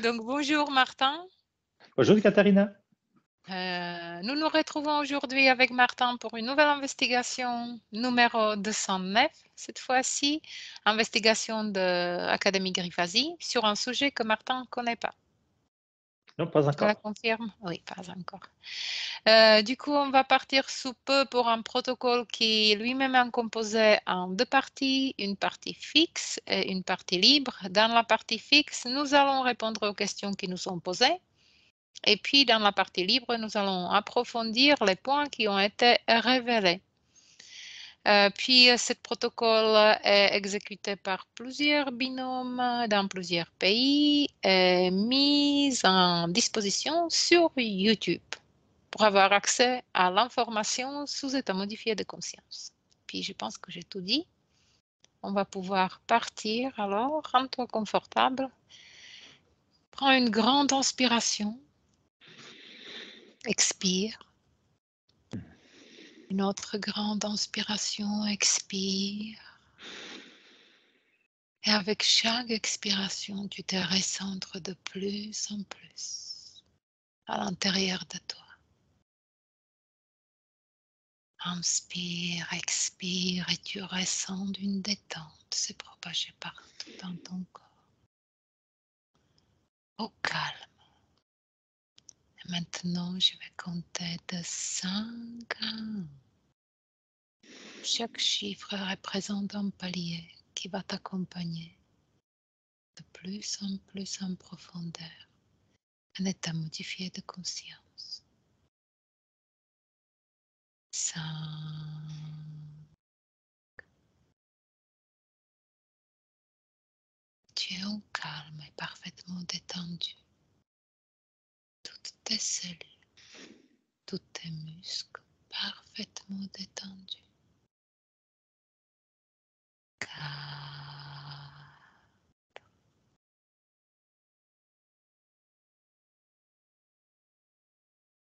Donc bonjour Martin. Bonjour Katharina. Nous nous retrouvons aujourd'hui avec Martin pour une nouvelle investigation numéro 209, cette fois-ci, investigation de Académie Griffasi sur un sujet que Martin ne connaît pas. Non, pas Je la encore. confirme? Oui, pas encore. Du coup, on va partir sous peu pour un protocole qui lui-même est composé en deux parties, une partie fixe et une partie libre. Dans la partie fixe, nous allons répondre aux questions qui nous sont posées. Et puis, dans la partie libre, nous allons approfondir les points qui ont été révélés. Puis, ce protocole est exécuté par plusieurs binômes dans plusieurs pays et mis en disposition sur YouTube pour avoir accès à l'information sous état modifié de conscience. Puis, je pense que j'ai tout dit. On va pouvoir partir alors. Rends-toi confortable. Prends une grande inspiration. Expire. Une autre grande inspiration, expire. Et avec chaque expiration, tu te recentres de plus en plus à l'intérieur de toi. Inspire, expire et tu ressens une détente se propager partout dans ton corps. Au calme. Et maintenant, je vais compter de 5 à 1. Chaque chiffre représente un palier qui va t'accompagner de plus en profondeur, un état modifié de conscience. 5. Tu es au calme et parfaitement détendu. Toutes tes cellules, tous tes muscles parfaitement détendus. 4.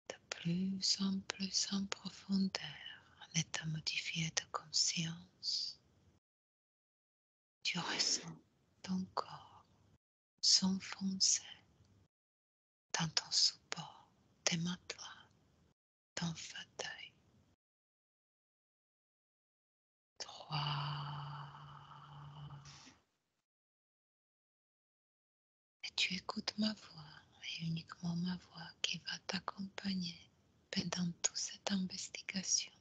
De plus en profondeur, un état modifié de conscience. Tu ressens ton corps s'enfoncer dans ton support, tes matelas, ton fauteuil. 3. Et tu écoutes ma voix, et uniquement ma voix qui va t'accompagner pendant toute cette investigation.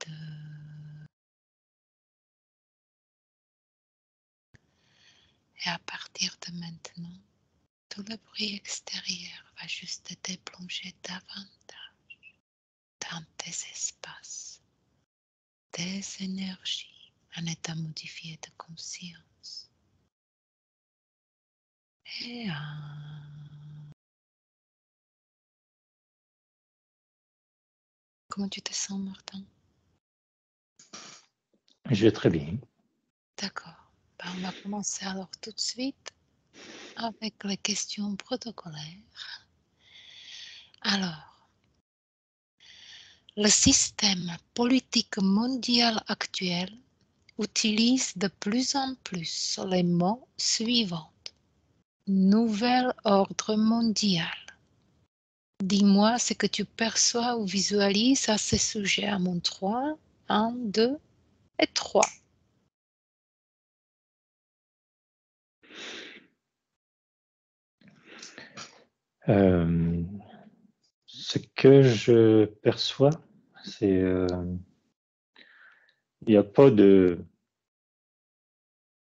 2. Et à partir de maintenant, tout le bruit extérieur va juste te plonger davantage dans tes espaces, tes énergies, un état modifié de conscience. Et comment tu te sens, Martin? Je vais très bien. D'accord. Ben, on va commencer alors tout de suite avec les questions protocolaires. Alors, le système politique mondial actuel utilise de plus en plus les mots suivants. Nouvel ordre mondial. Dis-moi ce que tu perçois ou visualises à ce sujet à mon 3. 1, 2 et 3. Ce que je perçois, c'est il n'y a pas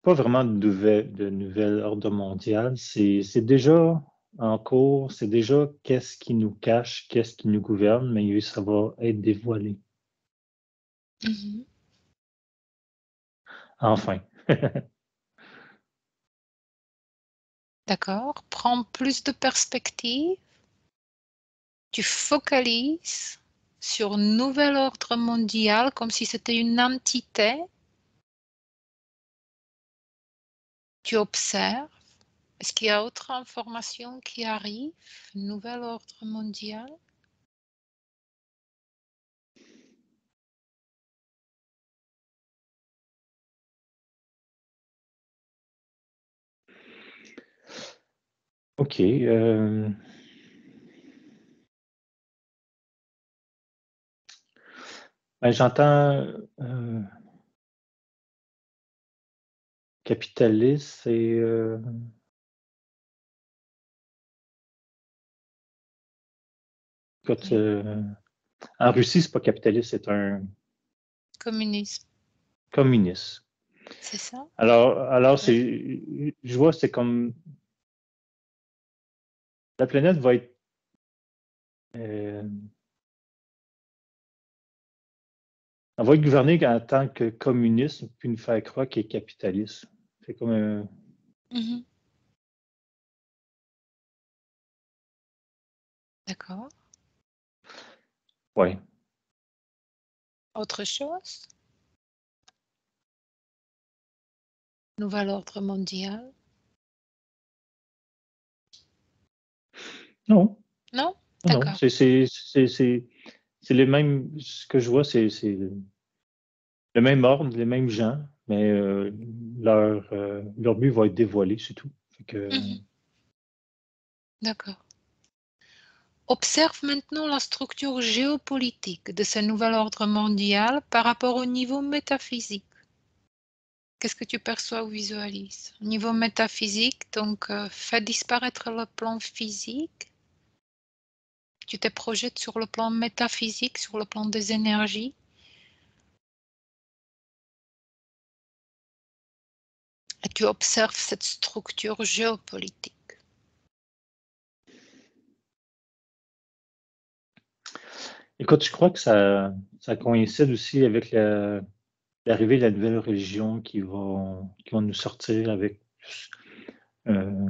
vraiment de nouvel ordre mondial. C'est déjà en cours, c'est déjà qu'est-ce qui nous cache, qu'est-ce qui nous gouverne, mais ça va être dévoilé. Mhm. Enfin. D'accord. Prends plus de perspective. Tu focalises sur nouvel ordre mondial comme si c'était une entité. Tu observes. Est-ce qu'il y a autre information qui arrive? Nouvel ordre mondial? OK. Ben, j'entends capitaliste et écoute, Oui. en Russie, c'est pas capitaliste, c'est un Communisme, communiste. c'est ça? Alors Oui. je vois, c'est comme la planète va être on va être gouverné en tant que communiste, puis nous faire croire qu'il est capitaliste. C'est comme un. Mhm. D'accord. Ouais. Autre chose? Nouvel ordre mondial? Non, Non? non, non. D'accord. C'est les mêmes. Ce que je vois, c'est le même ordre, les mêmes gens, mais leur but va être dévoilé, c'est tout. Fait que, Mhm. D'accord. Observe maintenant la structure géopolitique de ce nouvel ordre mondial par rapport au niveau métaphysique. Qu'est-ce que tu perçois ou visualises? Au niveau métaphysique, donc fais disparaître le plan physique. Tu te projettes sur le plan métaphysique, sur le plan des énergies. Et tu observes cette structure géopolitique. écoute, je crois que ça coïncide aussi avec l'arrivée de la nouvelle religion qui vont nous sortir avec euh,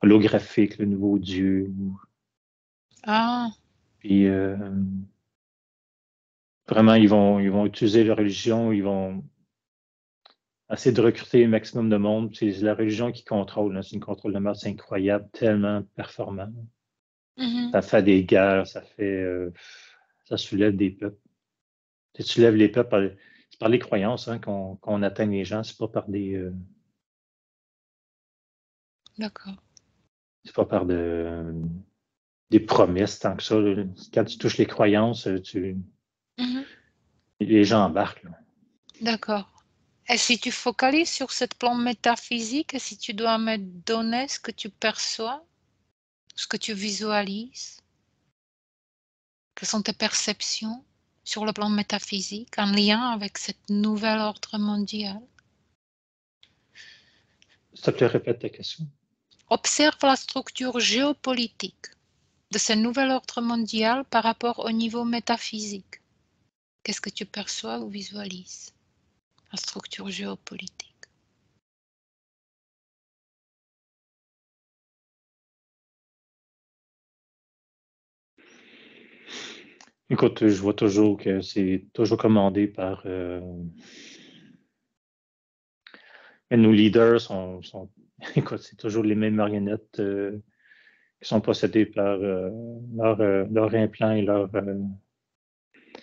holographique, le nouveau Dieu. Ah, Puis vraiment, ils vont utiliser la religion, ils vont essayer de recruter le maximum de monde. C'est la religion qui contrôle, hein. C'est une contrôle de masse incroyable, tellement performant. mhm, Ça fait des guerres, ça soulève des peuples. Tu soulèves les peuples c'est par les croyances, hein, qu'on atteint les gens, c'est pas par d'accord. c'est pas par des promesses tant que ça, là. Quand tu touches les croyances, Mhm, les gens embarquent, là. d'accord. Et si tu focalises sur ce plan métaphysique, et si tu dois me donner ce que tu perçois, ce que tu visualises, quelles sont tes perceptions sur le plan métaphysique en lien avec cette nouvel ordre mondial? S'il te plaît, répète ta question. Observe la structure géopolitique de ce nouvel ordre mondial par rapport au niveau métaphysique. Qu'est-ce que tu perçois ou visualises? La structure géopolitique. Écoute, je vois toujours que c'est toujours commandé par nos leaders écoute, c'est toujours les mêmes marionnettes qui sont possédées par leur implant et leur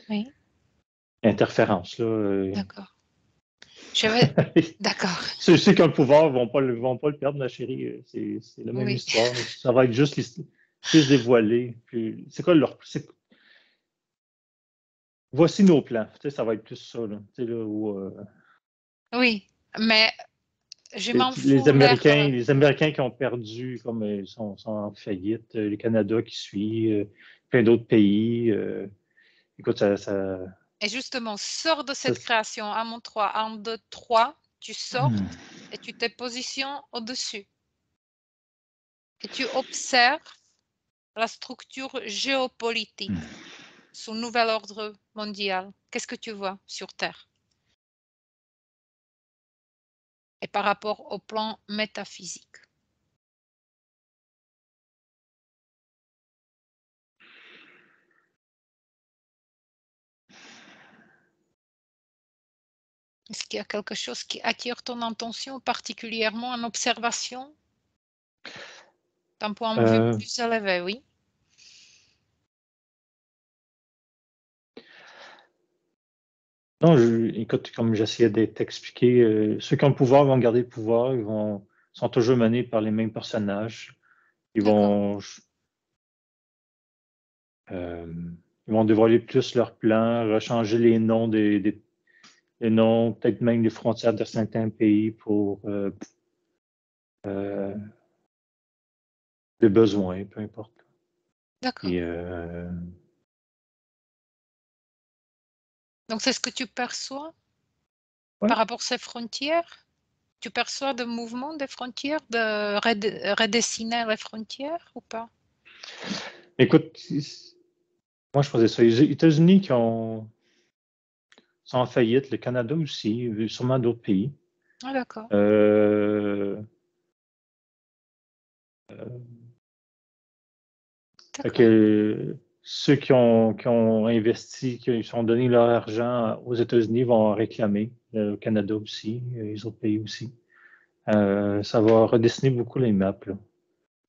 Oui, interférence, là. d'accord. Je vais... D'accord. Ceux qui ont le pouvoir vont pas le perdre, ma chérie. C'est la même Oui, histoire. Ça va être juste plus dévoilé. C'est quoi voici nos plans. Tu sais, ça va être plus ça, là. Tu sais, là, où, oui, mais je m'en les fous l'air. Américains qui ont perdu, comme ils sont en faillite, le Canada qui suit, plein d'autres pays. Écoute, Et justement, sors de ça- cette création. À mon 3, 1, 2, 3, tu sors Hmm. et tu te positionnes au-dessus. Et tu observes la structure géopolitique sous nouvel ordre mondial. Qu'est-ce que tu vois sur Terre? Et par rapport au plan métaphysique. Est-ce qu'il y a quelque chose qui attire ton attention, particulièrement en observation, d'un point de vue Euh, plus élevé, oui? non, écoute, comme j'essayais de t'expliquer, ceux qui ont le pouvoir vont garder le pouvoir, sont toujours menés par les mêmes personnages. Ils vont, ils vont dévoiler plus leurs plans, rechanger les noms les noms, peut-être même les frontières de certains pays pour des besoins, peu importe. D'accord. Et, Donc, c'est ce que tu perçois ouais. par rapport à ces frontières? Tu perçois de mouvement des frontières, de redessiner les frontières ou pas? Écoute, moi je faisais ça. Les États-Unis qui sont en faillite, le Canada aussi, sûrement d'autres pays. Ah, d'accord. Fait D'accord. que ceux qui ont investi, qui ont donné leur argent aux États-Unis vont en réclamer, au Canada aussi, les autres pays aussi. Ça va redessiner beaucoup les maps, là.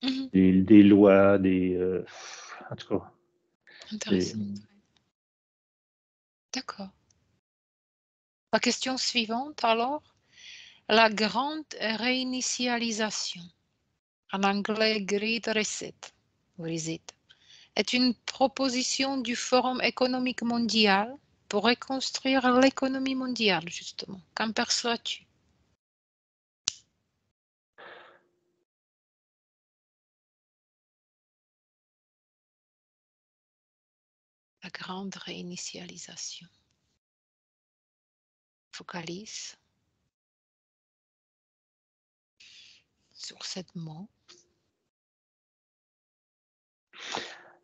Mhm. Des lois, en tout cas, c'est... Intéressant. D'accord. La question suivante, alors, la grande réinitialisation, en anglais Great Reset, est une proposition du Forum économique mondial pour reconstruire l'économie mondiale, justement. Qu'en perçois-tu? La grande réinitialisation. Focalise sur cette mot.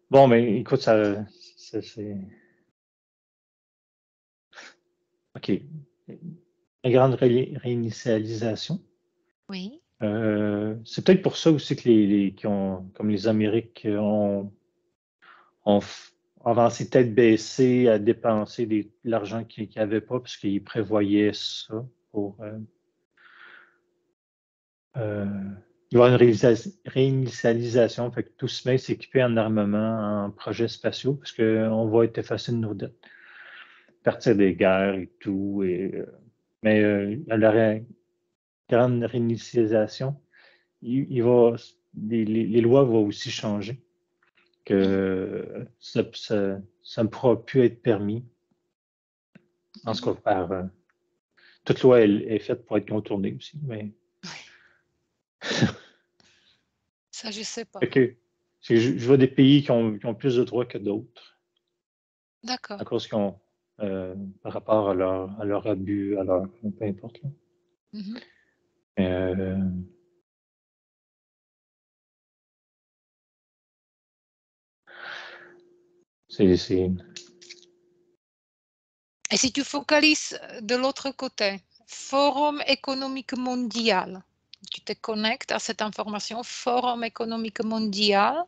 Bon, mais écoute, c'est... OK. La grande réinitialisation. Oui. C'est peut-être pour ça aussi que comme les Amériques ont avancé tête baissée à dépenser l'argent qu'ils n'avaient pas, parce qu'ils prévoyaient ça pour il va y avoir une réinitialisation, fait que tout se met à s'équiper en armement, en projets spatiaux, parce qu'on va être effacé de nos dettes, partir des guerres et tout. Mais à la grande réinitialisation, les lois vont aussi changer, que ça ne pourra plus être permis. En tout cas, toute loi est faite pour être contournée aussi. Mais... Ça, je ne sais pas. Fait que, je vois des pays qui ont plus de droits que d'autres, à D'accord. cause qu'ils ont, par rapport à leur abus, à leur, peu importe, là. Mhm. Euh, c'est, Et si tu focalises de l'autre côté, Forum économique mondial, tu te connectes à cette information, Forum économique mondial,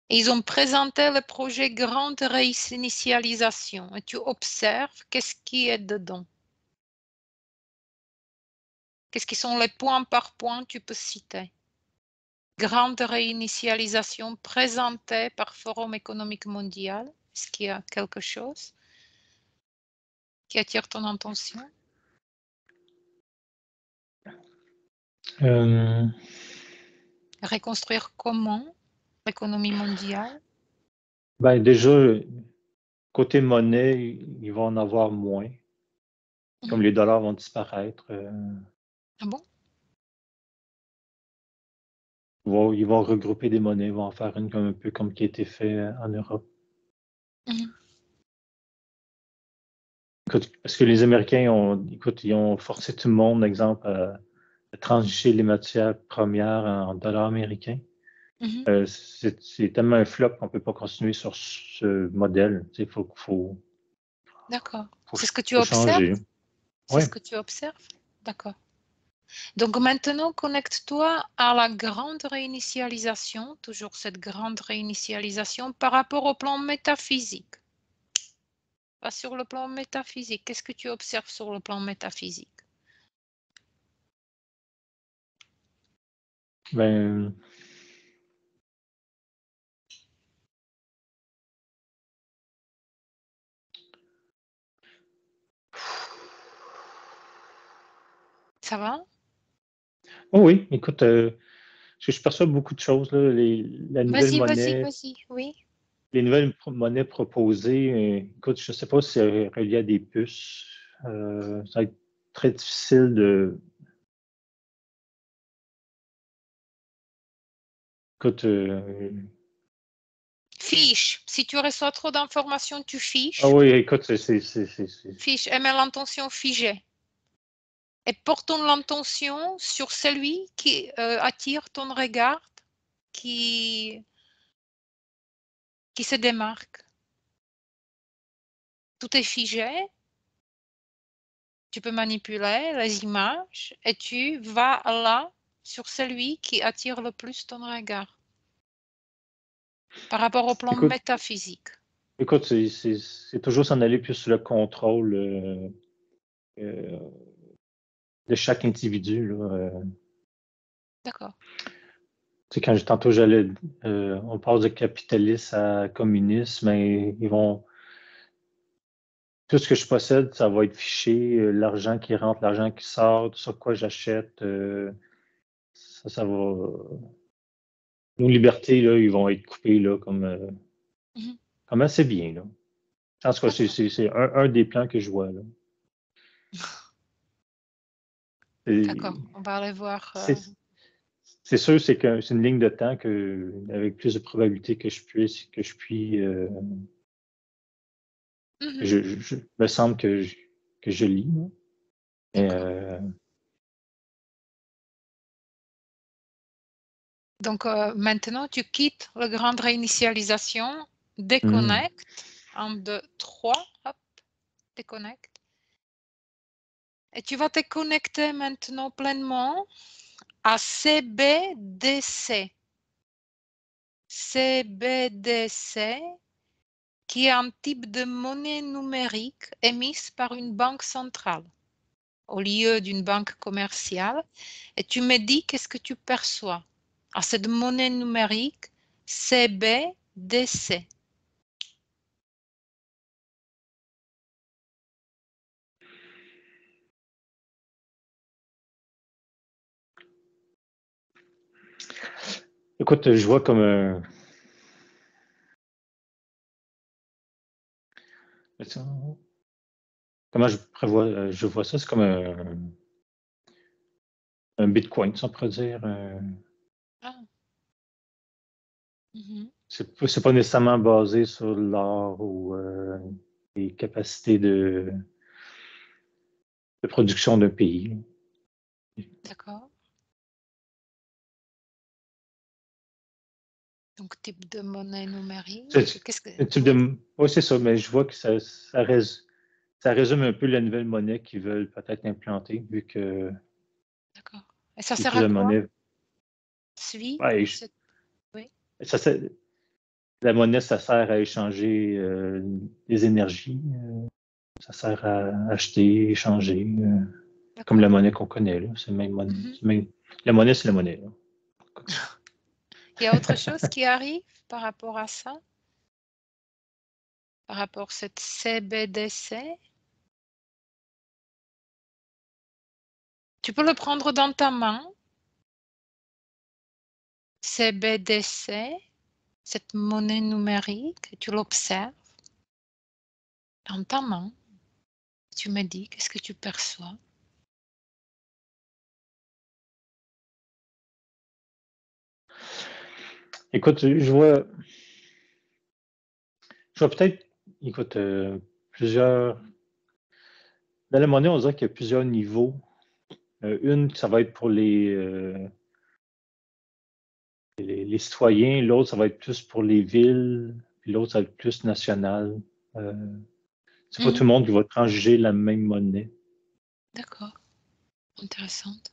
et ils ont présenté le projet Grande Réinitialisation, et tu observes qu'est-ce qui est dedans. Qu'est-ce qui sont les points par point tu peux citer? Grande réinitialisation présentée par Forum économique mondial. Est-ce qu'il y a quelque chose qui attire ton attention? euh, Reconstruire comment l'économie mondiale? ben déjà, côté monnaie, ils vont en avoir moins, comme Mhm. les dollars vont disparaître. Ah bon? Ils vont regrouper des monnaies, ils vont en faire une comme, un peu comme qui a été fait en Europe. Mhm. Écoute, parce que les Américains écoute, ils ont forcé tout le monde, exemple, à transiger les matières premières en dollars américains. Mhm. C'est tellement un flop qu'on ne peut pas continuer sur ce modèle. Il D'accord. faut, C'est ce que tu faut observes? changer. C'est Oui. ce que tu observes? D'accord. Donc maintenant, connecte-toi à la grande réinitialisation, toujours cette grande réinitialisation par rapport au plan métaphysique. Pas sur le plan métaphysique. Qu'est-ce que tu observes sur le plan métaphysique? Ben, Ça va? oh oui, écoute, je perçois beaucoup de choses, là, la nouvelle monnaie, Vas-y, oui. les nouvelles monnaies proposées. Écoute, je ne sais pas si c'est relié à des puces. Ça va être très difficile de. Écoute, Fiche. Si tu reçois trop d'informations, tu ah fiches. oui, écoute, Fiche. Et mets l'intention figée. Et portons l'intention sur celui qui attire ton regard, qui se démarque. Tout est figé. Tu peux manipuler les images et tu vas là sur celui qui attire le plus ton regard par rapport au plan écoute, métaphysique. écoute, c'est toujours s'en aller plus sur le contrôle euh, de chaque individu, là. D'accord. Tu sais, tantôt on passe de capitaliste à communisme, mais ils vont, tout ce que je possède, ça va être fiché, l'argent qui rentre, l'argent qui sort, sur quoi j'achète, ça va. Nos libertés, là, ils vont être coupés, là, Mhm. comme assez bien, là. Je pense que c'est un des plans que je vois, là. D'accord. On va aller voir. C'est sûr, c'est une ligne de temps avec plus de probabilité que je puis, me semble que je lis, là. Et, D'accord. Donc maintenant, tu quittes la grande réinitialisation, déconnecte. 1, 2, 3. Hop, déconnecte. Et tu vas te connecter maintenant pleinement à CBDC. CBDC, qui est un type de monnaie numérique émise par une banque centrale au lieu d'une banque commerciale. Et tu me dis qu'est-ce que tu perçois à cette monnaie numérique CBDC. écoute, je vois comme comment je vois ça, c'est comme un Bitcoin, ça on pourrait dire. Ah. Mhm. C'est pas nécessairement basé sur l'art ou les capacités de production d'un pays. D'accord. Donc, type de monnaie numérique. Qu'est-ce que... Oui, Oui, c'est ça, mais je vois que ça résume un peu la nouvelle monnaie qu'ils veulent peut-être implanter, d'accord. Et ça vu sert que à la quoi? monnaie. Suivre Ouais, Oui. ça, la monnaie, ça sert à échanger des énergies, ça sert à acheter, échanger, comme la D'accord. monnaie qu'on connaît, là. C'est la même monnaie. Mhm. La monnaie, c'est la monnaie, là. Il y a autre chose qui arrive par rapport à ça? Par rapport à cette CBDC? Tu peux le prendre dans ta main, CBDC, cette monnaie numérique, tu l'observes dans ta main. Tu me dis, qu'est-ce que tu perçois? Écoute, je vois peut-être, écoute, plusieurs. Dans la monnaie, on dirait qu'il y a plusieurs niveaux. Une, ça va être pour les citoyens, l'autre, ça va être plus pour les villes, puis l'autre, ça va être plus national. Euh, c'est pas tout Mhm. le monde qui va transiger la même monnaie. D'accord, intéressante.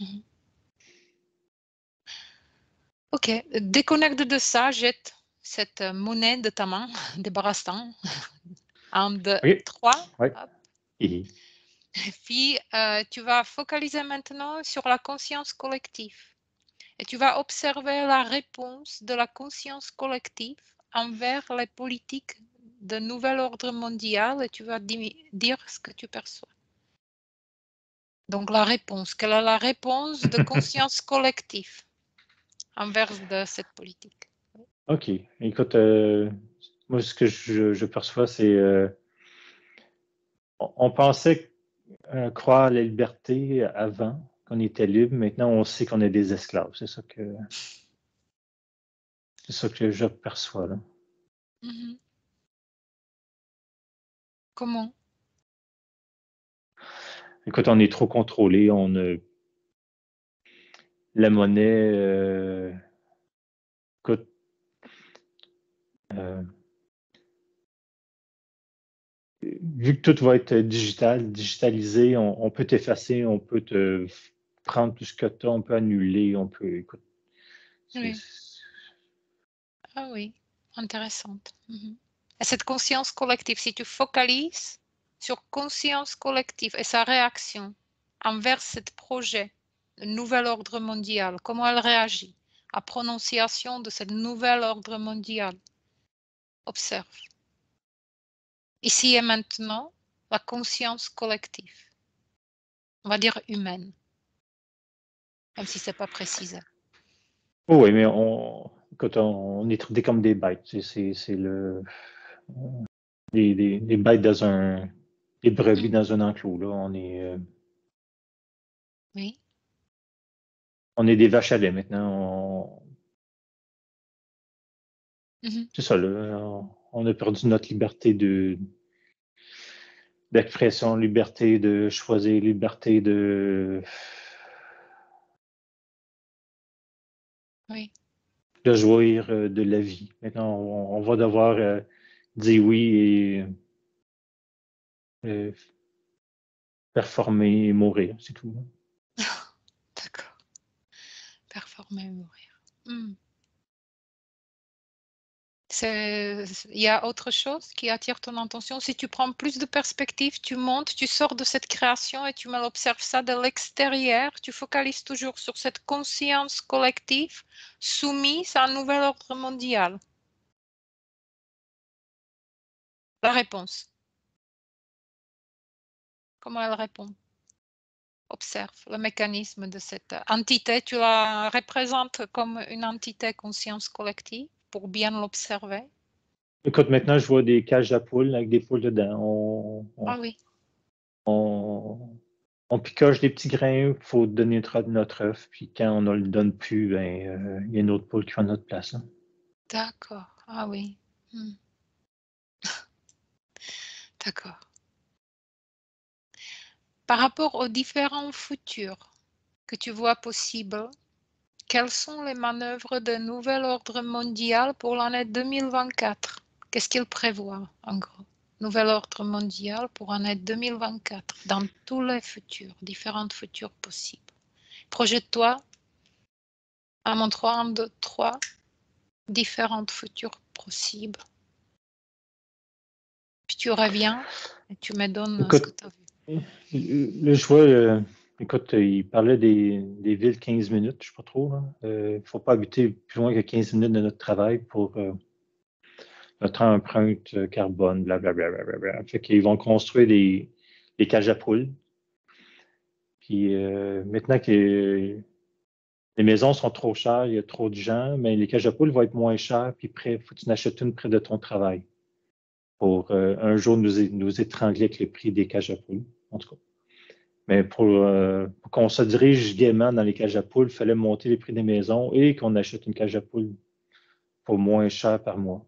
Mhm. Ok, déconnecte de ça, jette cette monnaie de ta main, débarrasse-t'en. 1, 2, OK. 3. Ouais. Hop. Et- Puis, tu vas focaliser maintenant sur la conscience collective. Et tu vas observer la réponse de la conscience collective envers les politiques de nouvel ordre mondial et tu vas dire ce que tu perçois. Donc, la réponse. Quelle est la réponse de conscience collective? inverse de cette politique. OK. Écoute, moi, ce que je perçois, c'est on pensait croire à la liberté avant, qu'on était libre. Maintenant, on sait qu'on est des esclaves. C'est ça que je perçois, là. Mhm. Comment? Écoute, on est trop contrôlé. La monnaie, écoute, euh, vu que tout va être digitalisé, on peut t'effacer, on peut te prendre tout ce que tu as, on peut annuler, écoute, Oui. Ah oui, intéressante. Mhm. Et cette conscience collective, si tu focalises sur conscience collective et sa réaction envers ce projet, le nouvel ordre mondial, comment elle réagit à prononciation de ce nouvel ordre mondial, observe. Ici et maintenant, la conscience collective, on va dire humaine, même si ce n'est pas précisé. Oh oui, mais écoute, on est traités comme des bêtes. C'est des bêtes des brebis dans un enclos, là. Oui. On est des vaches à lait maintenant. Mhm. C'est ça, là. On a perdu notre liberté d'expression, liberté de choisir, liberté Oui. de jouir de la vie. Maintenant, on va devoir dire oui et euh, performer et mourir, c'est tout. D'accord. Performer et mourir. Hmm. Il y a autre chose qui attire ton attention. Si tu prends plus de perspective, tu montes, tu sors de cette création et tu observes ça de l'extérieur. Tu focalises toujours sur cette conscience collective soumise à un nouvel ordre mondial. La réponse. Comment elle répond? Observe le mécanisme de cette entité. Tu la représentes comme une entité conscience collective pour bien l'observer. Écoute, maintenant, je vois des cages à poules avec des poules dedans. Ah oui, On picoche des petits grains, il faut donner notre œuf, puis quand on ne le donne plus, ben, il y a une autre poule qui prend notre place, hein. d'accord. Ah oui. Hmm. D'accord. Par rapport aux différents futurs que tu vois possibles, quelles sont les manœuvres de nouvel ordre mondial pour l'année 2024? Qu'est-ce qu'il prévoit, en gros? Nouvel ordre mondial pour l'année 2024, dans tous les futurs, différents futurs possibles. Projette-toi à mon 3, 1, 2, 3, différents futurs possibles. Puis tu reviens et tu me donnes ce que Écoute, tu as vu. le choix, écoute, il parlait des villes 15 minutes, je ne sais pas trop, là. Il ne faut pas habiter plus loin que 15 minutes de notre travail pour notre empreinte carbone, blablabla. Fait qu'ils vont construire des cages à poules. Puis maintenant que les maisons sont trop chères, il y a trop de gens, mais les cages à poules vont être moins chères, puis il faut que tu en achètes une près de ton travail pour un jour nous étrangler avec le prix des cages à poules, en tout cas. Mais pour qu'on se dirige gaiement dans les cages à poules, il fallait monter les prix des maisons et qu'on achète une cage à poules pour moins cher par mois.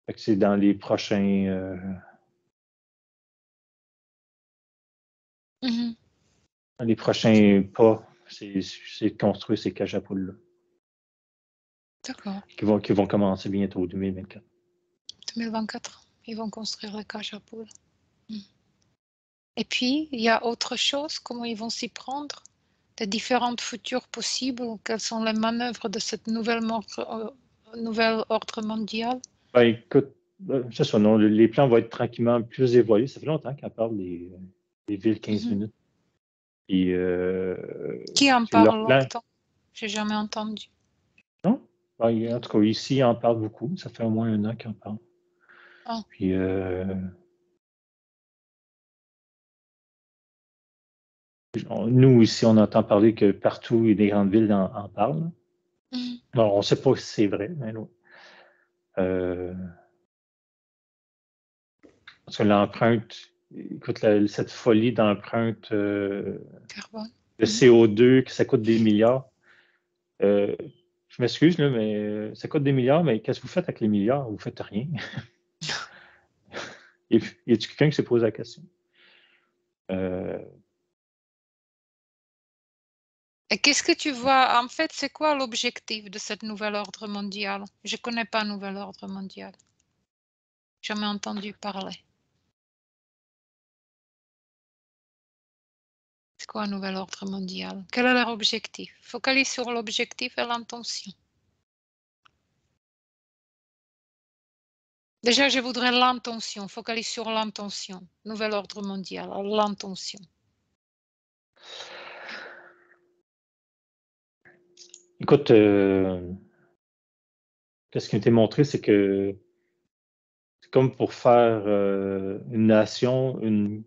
Fait que c'est dans Mhm. les prochains pas, c'est de construire ces cages à poules-là, D'accord. qui vont commencer bientôt, 2024. 2024, ils vont construire la cage à poules. Mhm. Et puis, il y a autre chose, comment ils vont s'y prendre, des différentes futures possibles, quelles sont les manœuvres de cette nouvel ordre mondial? Ben, écoute, c'est ça, non, les plans vont être tranquillement plus évolués. Ça fait longtemps qu'on parle des villes 15 Mhm. minutes. Puis, Qui en c'est leur parle plan. longtemps? J'ai jamais entendu. Non? Ben, en Mhm. tout cas, ici, ils en parlent beaucoup. Ça fait au moins un an qu'ils en parlent. Ah, Puis, nous, ici, on entend parler que partout, les grandes villes en parlent. mhm. Bon, on ne sait pas si c'est vrai, mais non. Parce que l'empreinte, écoute, cette folie d'empreinte Carbone. de CO2, que ça coûte des milliards. Je m'excuse, là, mais ça coûte des milliards, mais qu'est-ce que vous faites avec les milliards? Vous ne faites rien. Y a-t-il quelqu'un qui s'est posé la question? Et qu'est-ce que tu vois? En fait, c'est quoi l'objectif de ce nouvel ordre mondial? Je ne connais pas nouvel ordre mondial. Jamais entendu parler. C'est quoi un nouvel ordre mondial? Quel est leur objectif? Focalise sur l'objectif et l'intention. Déjà, je voudrais l'intention. Focalise sur l'intention. Nouvel ordre mondial, l'intention. Écoute, ce qui m'a été montré, c'est que c'est comme pour faire une nation, une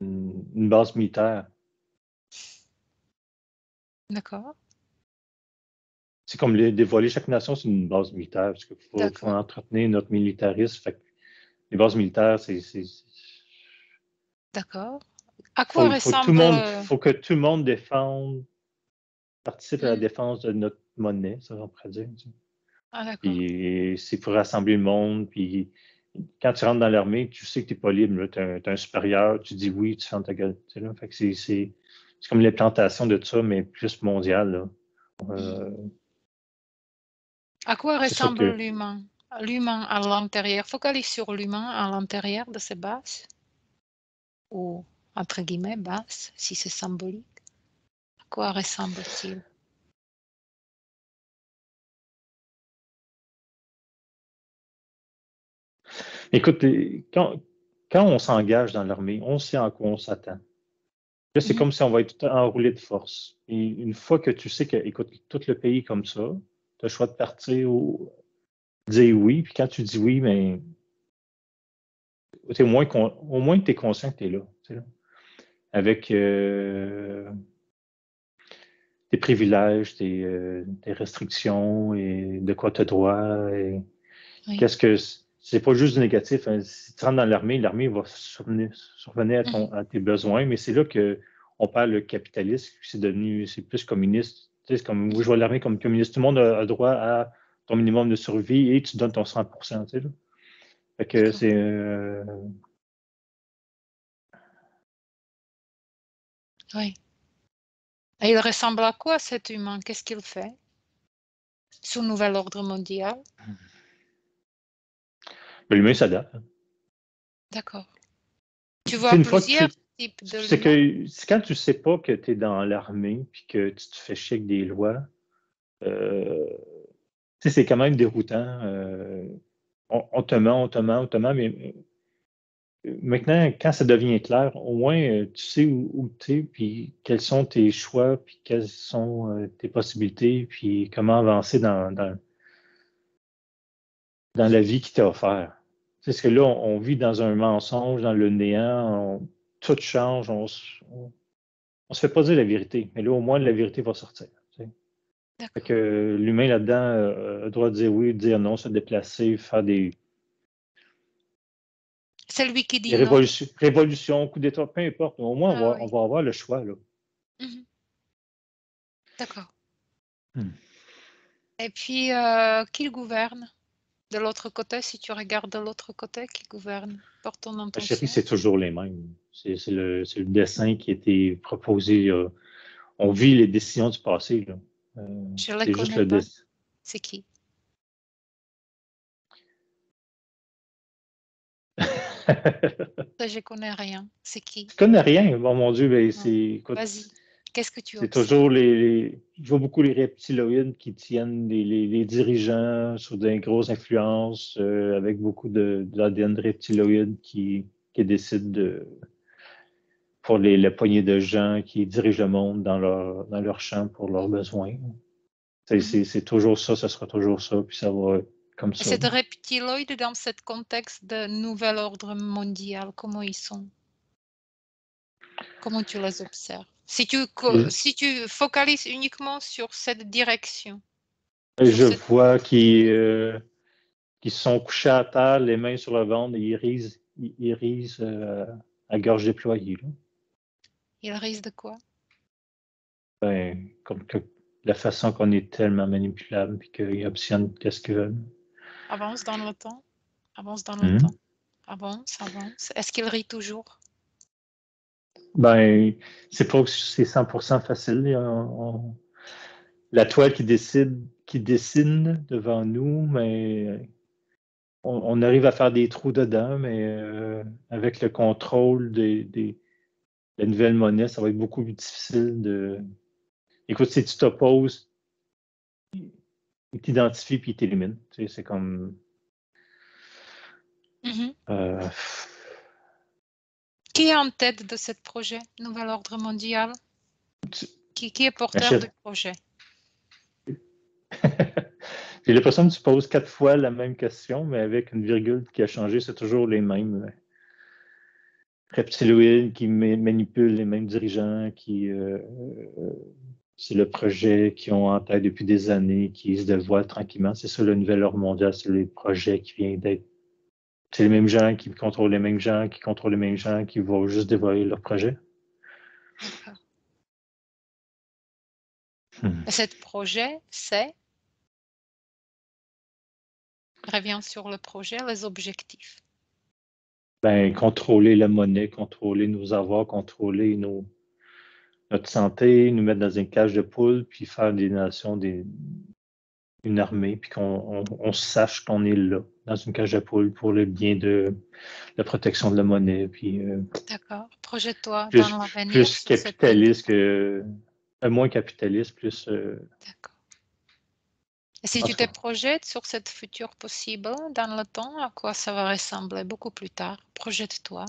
base militaire. D'accord. C'est comme dévoiler chaque nation, c'est une base militaire, parce qu'il faut entretenir notre militarisme. Fait que les bases militaires, D'accord. À quoi ressemble... faut que tout le monde participe à la défense de notre monnaie, ça on pourrait dire. Tu sais. Ah, d'accord. Puis c'est pour rassembler le monde. Puis quand tu rentres dans l'armée, tu sais que tu n'es pas libre. Tu as un supérieur, tu dis oui, tu fermes ta gueule. Tu sais, là. Fait que c'est comme l'implantation de ça, mais plus mondiale. À quoi C'est sûr ressemble que l'humain? L'humain à l'intérieur. Focalise sur l'humain à l'intérieur de ces bases. Ou, entre guillemets, bases, si c'est symbolique. À quoi ressemble-t-il? écoute, quand on s'engage dans l'armée, on sait en quoi on s'attend. Là, c'est comme si on va être enroulé de force. Et une fois que tu sais que, écoute, tout le pays est comme ça, tu as le choix de partir ou dire oui. Puis quand tu dis oui, mais au moins que tu es conscient que tu es là. Tu sais, là. Avec tes privilèges, tes restrictions et de quoi tu as droit. Et Oui. qu'est-ce que c'est pas juste du négatif. Hein. Si tu rentres dans l'armée va survenir à tes besoins, mais c'est là qu'on perd le capitalisme, c'est plus communiste. Tu sais, c'est comme, moi, je vois l'armée comme communiste. Tout le monde a droit à ton minimum de survie et tu donnes ton 100%. Tu sais, là. Fait que c'est. Oui. Et il ressemble à quoi cet humain? Qu'est-ce qu'il fait? Sous nouvel ordre mondial? L'humain s'adapte. D'accord. Tu vois plusieurs types de c'est l'humain? que quand tu sais pas que tu es dans l'armée puis que tu te fais chier avec des lois, c'est quand même déroutant. On te ment, mais maintenant, quand ça devient clair, au moins tu sais où tu es, puis quels sont tes choix, puis quelles sont tes possibilités, puis comment avancer dans la vie qui t'est offerte. Parce que là, on vit dans un mensonge, dans le néant, tout change, on se fait pas dire la vérité, mais là, au moins, la vérité va sortir. Tu sais. Fait que l'humain là-dedans a le droit de dire oui, de dire non, se déplacer, faire des Celui qui dit non. révolutions, coups d'État, peu importe. Au moins, on va avoir le choix. Là. D'accord. Hmm. Et puis, qui gouverne? De l'autre côté, si tu regardes de l'autre côté, qui gouverne? Porte ton La chérie, intention. c'est toujours les mêmes. C'est le dessin qui a été proposé. On vit les décisions du passé. Là. Je ne les C'est juste connais le pas. dessin. C'est qui? Je ne connais rien. C'est qui? Tu connais rien, bon mon Dieu, ben, écoute, Vas-y. Qu'est-ce que tu c'est observes? toujours je vois beaucoup les reptiloïdes qui tiennent les dirigeants sous des grosses influences, avec beaucoup d'ADN de reptiloïdes qui décident pour la poignée de gens qui dirigent le monde dans leur champ pour leurs besoins. C'est toujours ça, ce sera toujours ça, puis ça va comme Et ça. ces reptiloïdes, dans ce contexte de nouvel ordre mondial, comment ils sont? Comment tu les observes? Si tu focalises uniquement sur cette direction. Et je vois qu'ils sont couchés à terre, les mains sur le ventre, et ils risent à gorge déployée. Là. Ils risent de quoi? Ben, comme que la façon qu'on est tellement manipulable et qu'ils obtiennent qu'est-ce qu'ils veulent. Avance dans le temps. Avance dans le Hmm. temps. Avance, avance. Est-ce qu'il rit toujours? Ben, c'est pas que c'est 100% facile. La toile qui dessine devant nous, mais on arrive à faire des trous dedans, mais avec le contrôle de la nouvelle monnaie, ça va être beaucoup plus difficile de. Écoute, si tu t'opposes, il t'identifie puis il t'élimine. Tu sais, c'est comme. Mhm. euh, Qui est en tête de ce projet, Nouvel Ordre Mondial? tu- Qui est porteur du achètes. projet? J'ai l'impression que tu poses 4 fois la même question, mais avec une virgule qui a changé, c'est toujours les mêmes. Reptiloïdes qui manipulent les mêmes dirigeants, c'est le projet qu'ils ont en tête depuis des années, qui se dévoile tranquillement. C'est ça le nouvel ordre mondial, c'est le projet qui vient d'être. C'est les mêmes gens qui contrôlent les mêmes gens, qui contrôlent les mêmes gens, qui vont juste dévoiler leur projet. D'accord. Hmm. Et ce projet, c'est, revient sur le projet, les objectifs. Ben, contrôler la monnaie, contrôler nos avoirs, contrôler notre santé, nous mettre dans une cage de poule, puis faire des nations, une armée, puis qu'on sache qu'on est là, dans une cage de poule, pour le bien de la protection de la monnaie, puis D'accord. Projette-toi dans plus, l'avenir plus sur cette ligne de capitaliste temps. que. Moins capitaliste, plus. D'accord. Et si En tu tout te cas. projettes sur cette futur possible dans le temps, à quoi ça va ressembler beaucoup plus tard? Projette-toi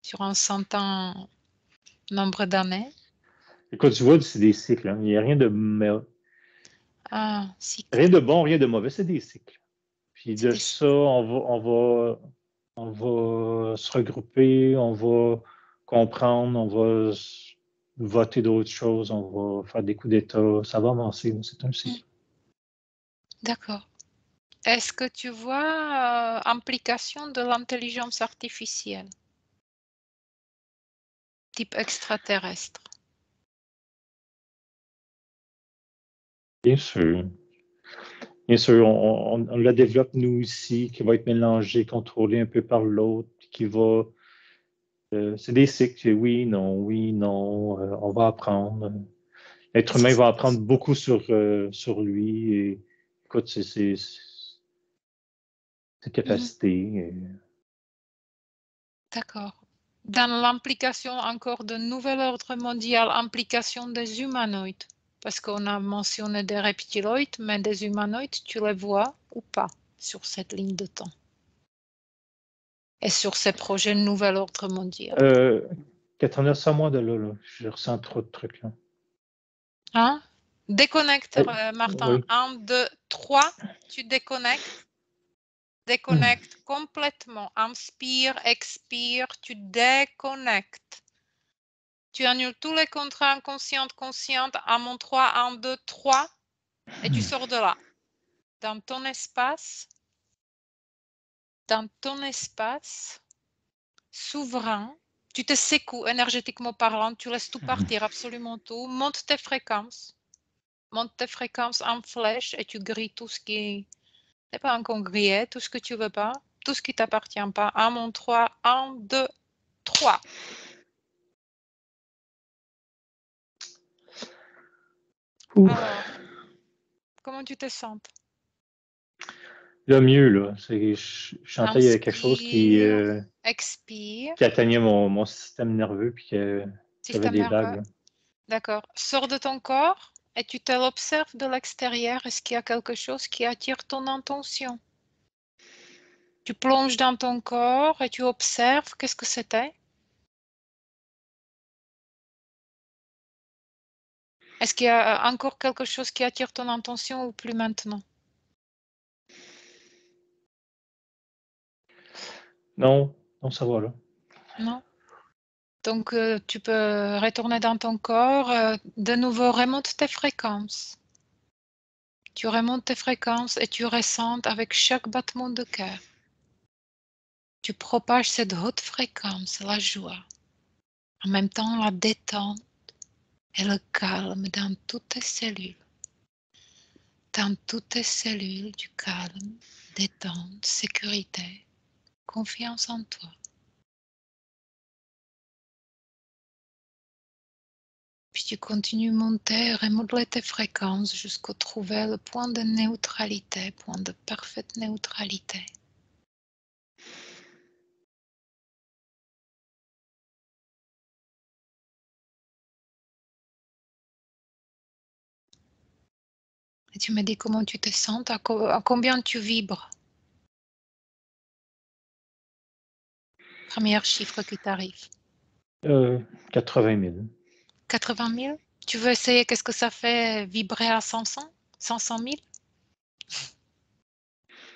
sur un certain nombre d'années. Écoute, tu vois, c'est des cycles. Hein. Il n'y a Ah, cycle. rien de bon, rien de mauvais, c'est des cycles. Puis C'est de des ça, cycles. on va se regrouper, on va comprendre, on va voter d'autres choses, on va faire des coups d'État. Ça va avancer, c'est un cycle. D'accord. Est-ce que tu vois implication de l'intelligence artificielle, type extraterrestre? Bien sûr. Bien sûr, on la développe nous ici, qui va être mélangée, contrôlée un peu par l'autre, puis qui va. C'est des cycles, oui, non, on va apprendre. L'être Est-ce que humain c'est va apprendre beaucoup sur lui et écoute, c'est ses Mhm. capacités. D'accord. Dans l'implication encore de nouvel ordre mondial, implication des humanoïdes, parce qu'on a mentionné des reptiloïdes, mais des humanoïdes, tu les vois ou pas sur cette ligne de temps et sur ces projets nouvel ordre mondial? Katrina, sors-moi de là, là. Je ressens trop de trucs là. Hein? Déconnecte, Hey, Martin. oui. 1, 2, 3, tu déconnectes. Déconnecte complètement. Inspire, expire, tu déconnectes. Tu annules tous les contrats inconscients, conscientes. À mon 3, 1, 2, 3. Et tu sors de là. Dans ton espace souverain, tu te secoues énergétiquement parlant, tu laisses tout partir, absolument tout. Monte tes fréquences en flèche et tu grilles tout ce qui n'est pas encore grillé, tout ce que tu veux pas, tout ce qui t'appartient pas. À mon 3, 1, 2, 3. Ouf. Alors, comment tu te sens? Le mieux, là, c'est je sentais qu'il y avait quelque chose Inspire, expire. qui atteignait mon système nerveux puis que j'avais Système des nerveux. vagues. Là. D'accord. Sors de ton corps et tu te l'observes de l'extérieur. Est-ce qu'il y a quelque chose qui attire ton attention? Tu plonges dans ton corps et tu observes. Qu'est-ce que c'était? Est-ce qu'il y a encore quelque chose qui attire ton attention ou plus maintenant? Non, non, ça va là. Non? Donc, tu peux retourner dans ton corps. De nouveau, remonte tes fréquences. Tu remontes tes fréquences et tu ressens avec chaque battement de cœur. Tu propages cette haute fréquence, la joie, en même temps la détente et le calme dans toutes tes cellules. Dans toutes tes cellules, du calme, détente, sécurité, confiance en toi. Puis tu continues à monter, remodeler tes fréquences jusqu'à trouver le point de neutralité, point de parfaite neutralité. Et tu me dis comment tu te sens, à combien tu vibres. Premier chiffre qui t'arrive. 80 000. 80 000? Tu veux essayer qu'est-ce que ça fait vibrer à 500 000?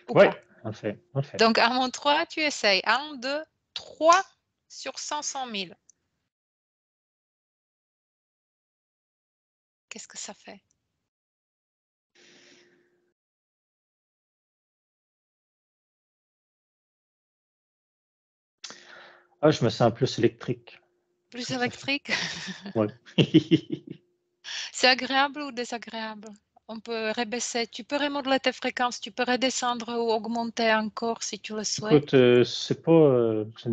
Ou Oui, pas? en fait. Donc, à mon 3, tu essayes. 1, 2, 3 sur 500 000. Qu'est-ce que ça fait? Ah, je me sens plus électrique. Plus Ça fait. électrique? Ouais. C'est agréable ou désagréable? On peut rebaisser. Tu peux remodeler tes fréquences. Tu peux redescendre ou augmenter encore si tu le souhaites. Écoute, c'est pas, je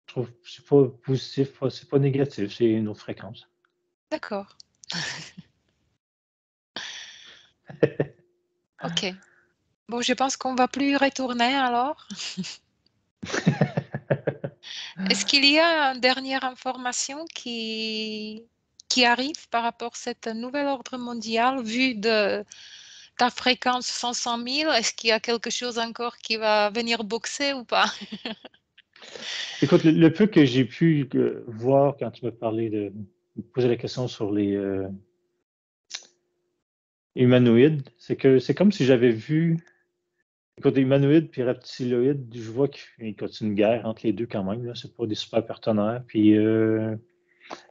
trouve, c'est pas positif, c'est pas négatif, c'est une autre fréquence. D'accord. Ok. Bon, je pense qu'on va plus y retourner alors. Est-ce qu'il y a une dernière information qui arrive par rapport à cet nouvel ordre mondial vu de ta fréquence 500 000? Est-ce qu'il y a quelque chose encore qui va venir boxer ou pas? Écoute, le peu que j'ai pu voir quand tu me parlais me poser la question sur les humanoïdes, c'est que c'est comme si j'avais vu, écoute, humanoïdes puis reptiloïdes, je vois qu'il y a une guerre entre les deux quand même, là, c'est pas des super partenaires. Puis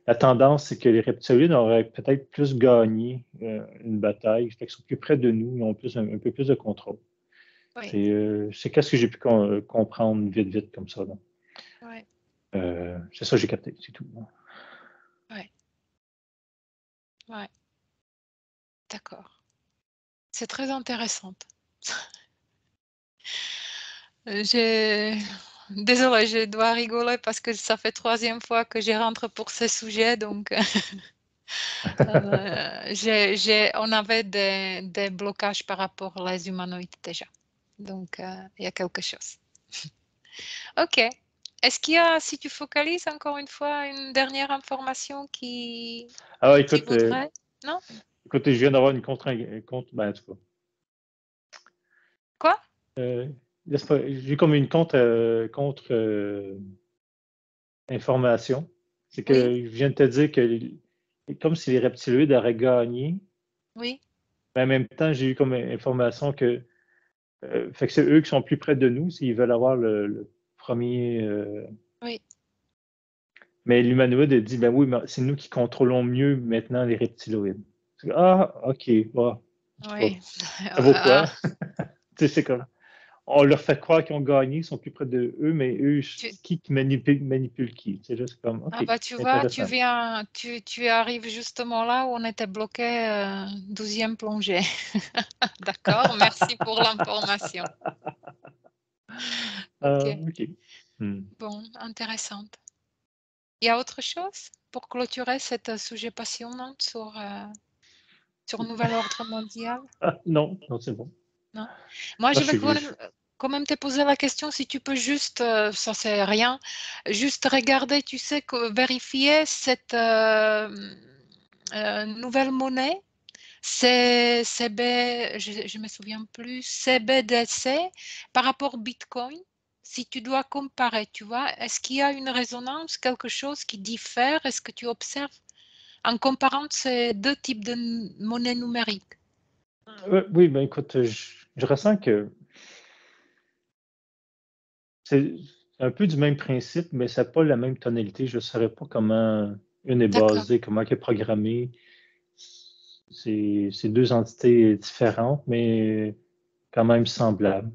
la tendance, c'est que les reptiloïdes auraient peut-être plus gagné une bataille, fait qu'ils sont plus près de nous, ils ont un peu plus de contrôle. Oui, C'est qu'est-ce que j'ai pu comprendre vite comme ça. Là. oui, C'est ça que j'ai capté, c'est tout. oui, oui. D'accord. C'est très intéressant. Désolée, je dois rigoler parce que ça fait 3e fois que je rentre pour ce sujet, donc on avait des blocages par rapport aux humanoïdes déjà. Donc, il y a quelque chose. Ok. Est-ce qu'il y a, si tu focalises encore une fois, une dernière information Ah, tu écoute, voudrais? Non? écoute, je viens d'avoir une ben, en tout cas. Quoi? J'ai comme une contre information. C'est Oui, que je viens de te dire que comme si les reptiloïdes auraient gagné, oui, mais en même temps, j'ai eu comme information que, fait que c'est eux qui sont plus près de nous s'ils veulent avoir le premier. oui. Mais l'humanoïde a dit, ben oui, mais c'est nous qui contrôlons mieux maintenant les reptiloïdes. Ah, ok, bon, en tout cas, Oui. ça vaut Ah, quoi? Tu sais, c'est comme, on leur fait croire qu'ils ont gagné, ils sont plus près de eux, mais eux, tu, qui manipule qui? C'est juste comme, ah ok, bah tu c'est vois, tu intéressant. viens, tu arrives justement là où on était bloqué, 12e plongée. D'accord, merci pour l'information. Ok, Ok. Hmm. bon, intéressante. Il y a autre chose pour clôturer cet sujet passionnant sur nouvel ordre mondial? Ah, non, non, c'est bon. Non? Moi, Moi, je vais quand même te poser la question si tu peux juste, ça c'est rien, juste regarder, tu sais, vérifier cette nouvelle monnaie, c'est CB, je me souviens plus, CBDC par rapport au Bitcoin. Si tu dois comparer, tu vois, est-ce qu'il y a une résonance, quelque chose qui diffère? Est-ce que tu observes en comparant ces deux types de monnaie numérique? Oui, ben écoute, je ressens que c'est un peu du même principe, mais ça n'a pas la même tonalité. Je ne saurais pas comment une est D'accord. basée, comment elle est programmée. c'est deux entités différentes, mais quand même semblables.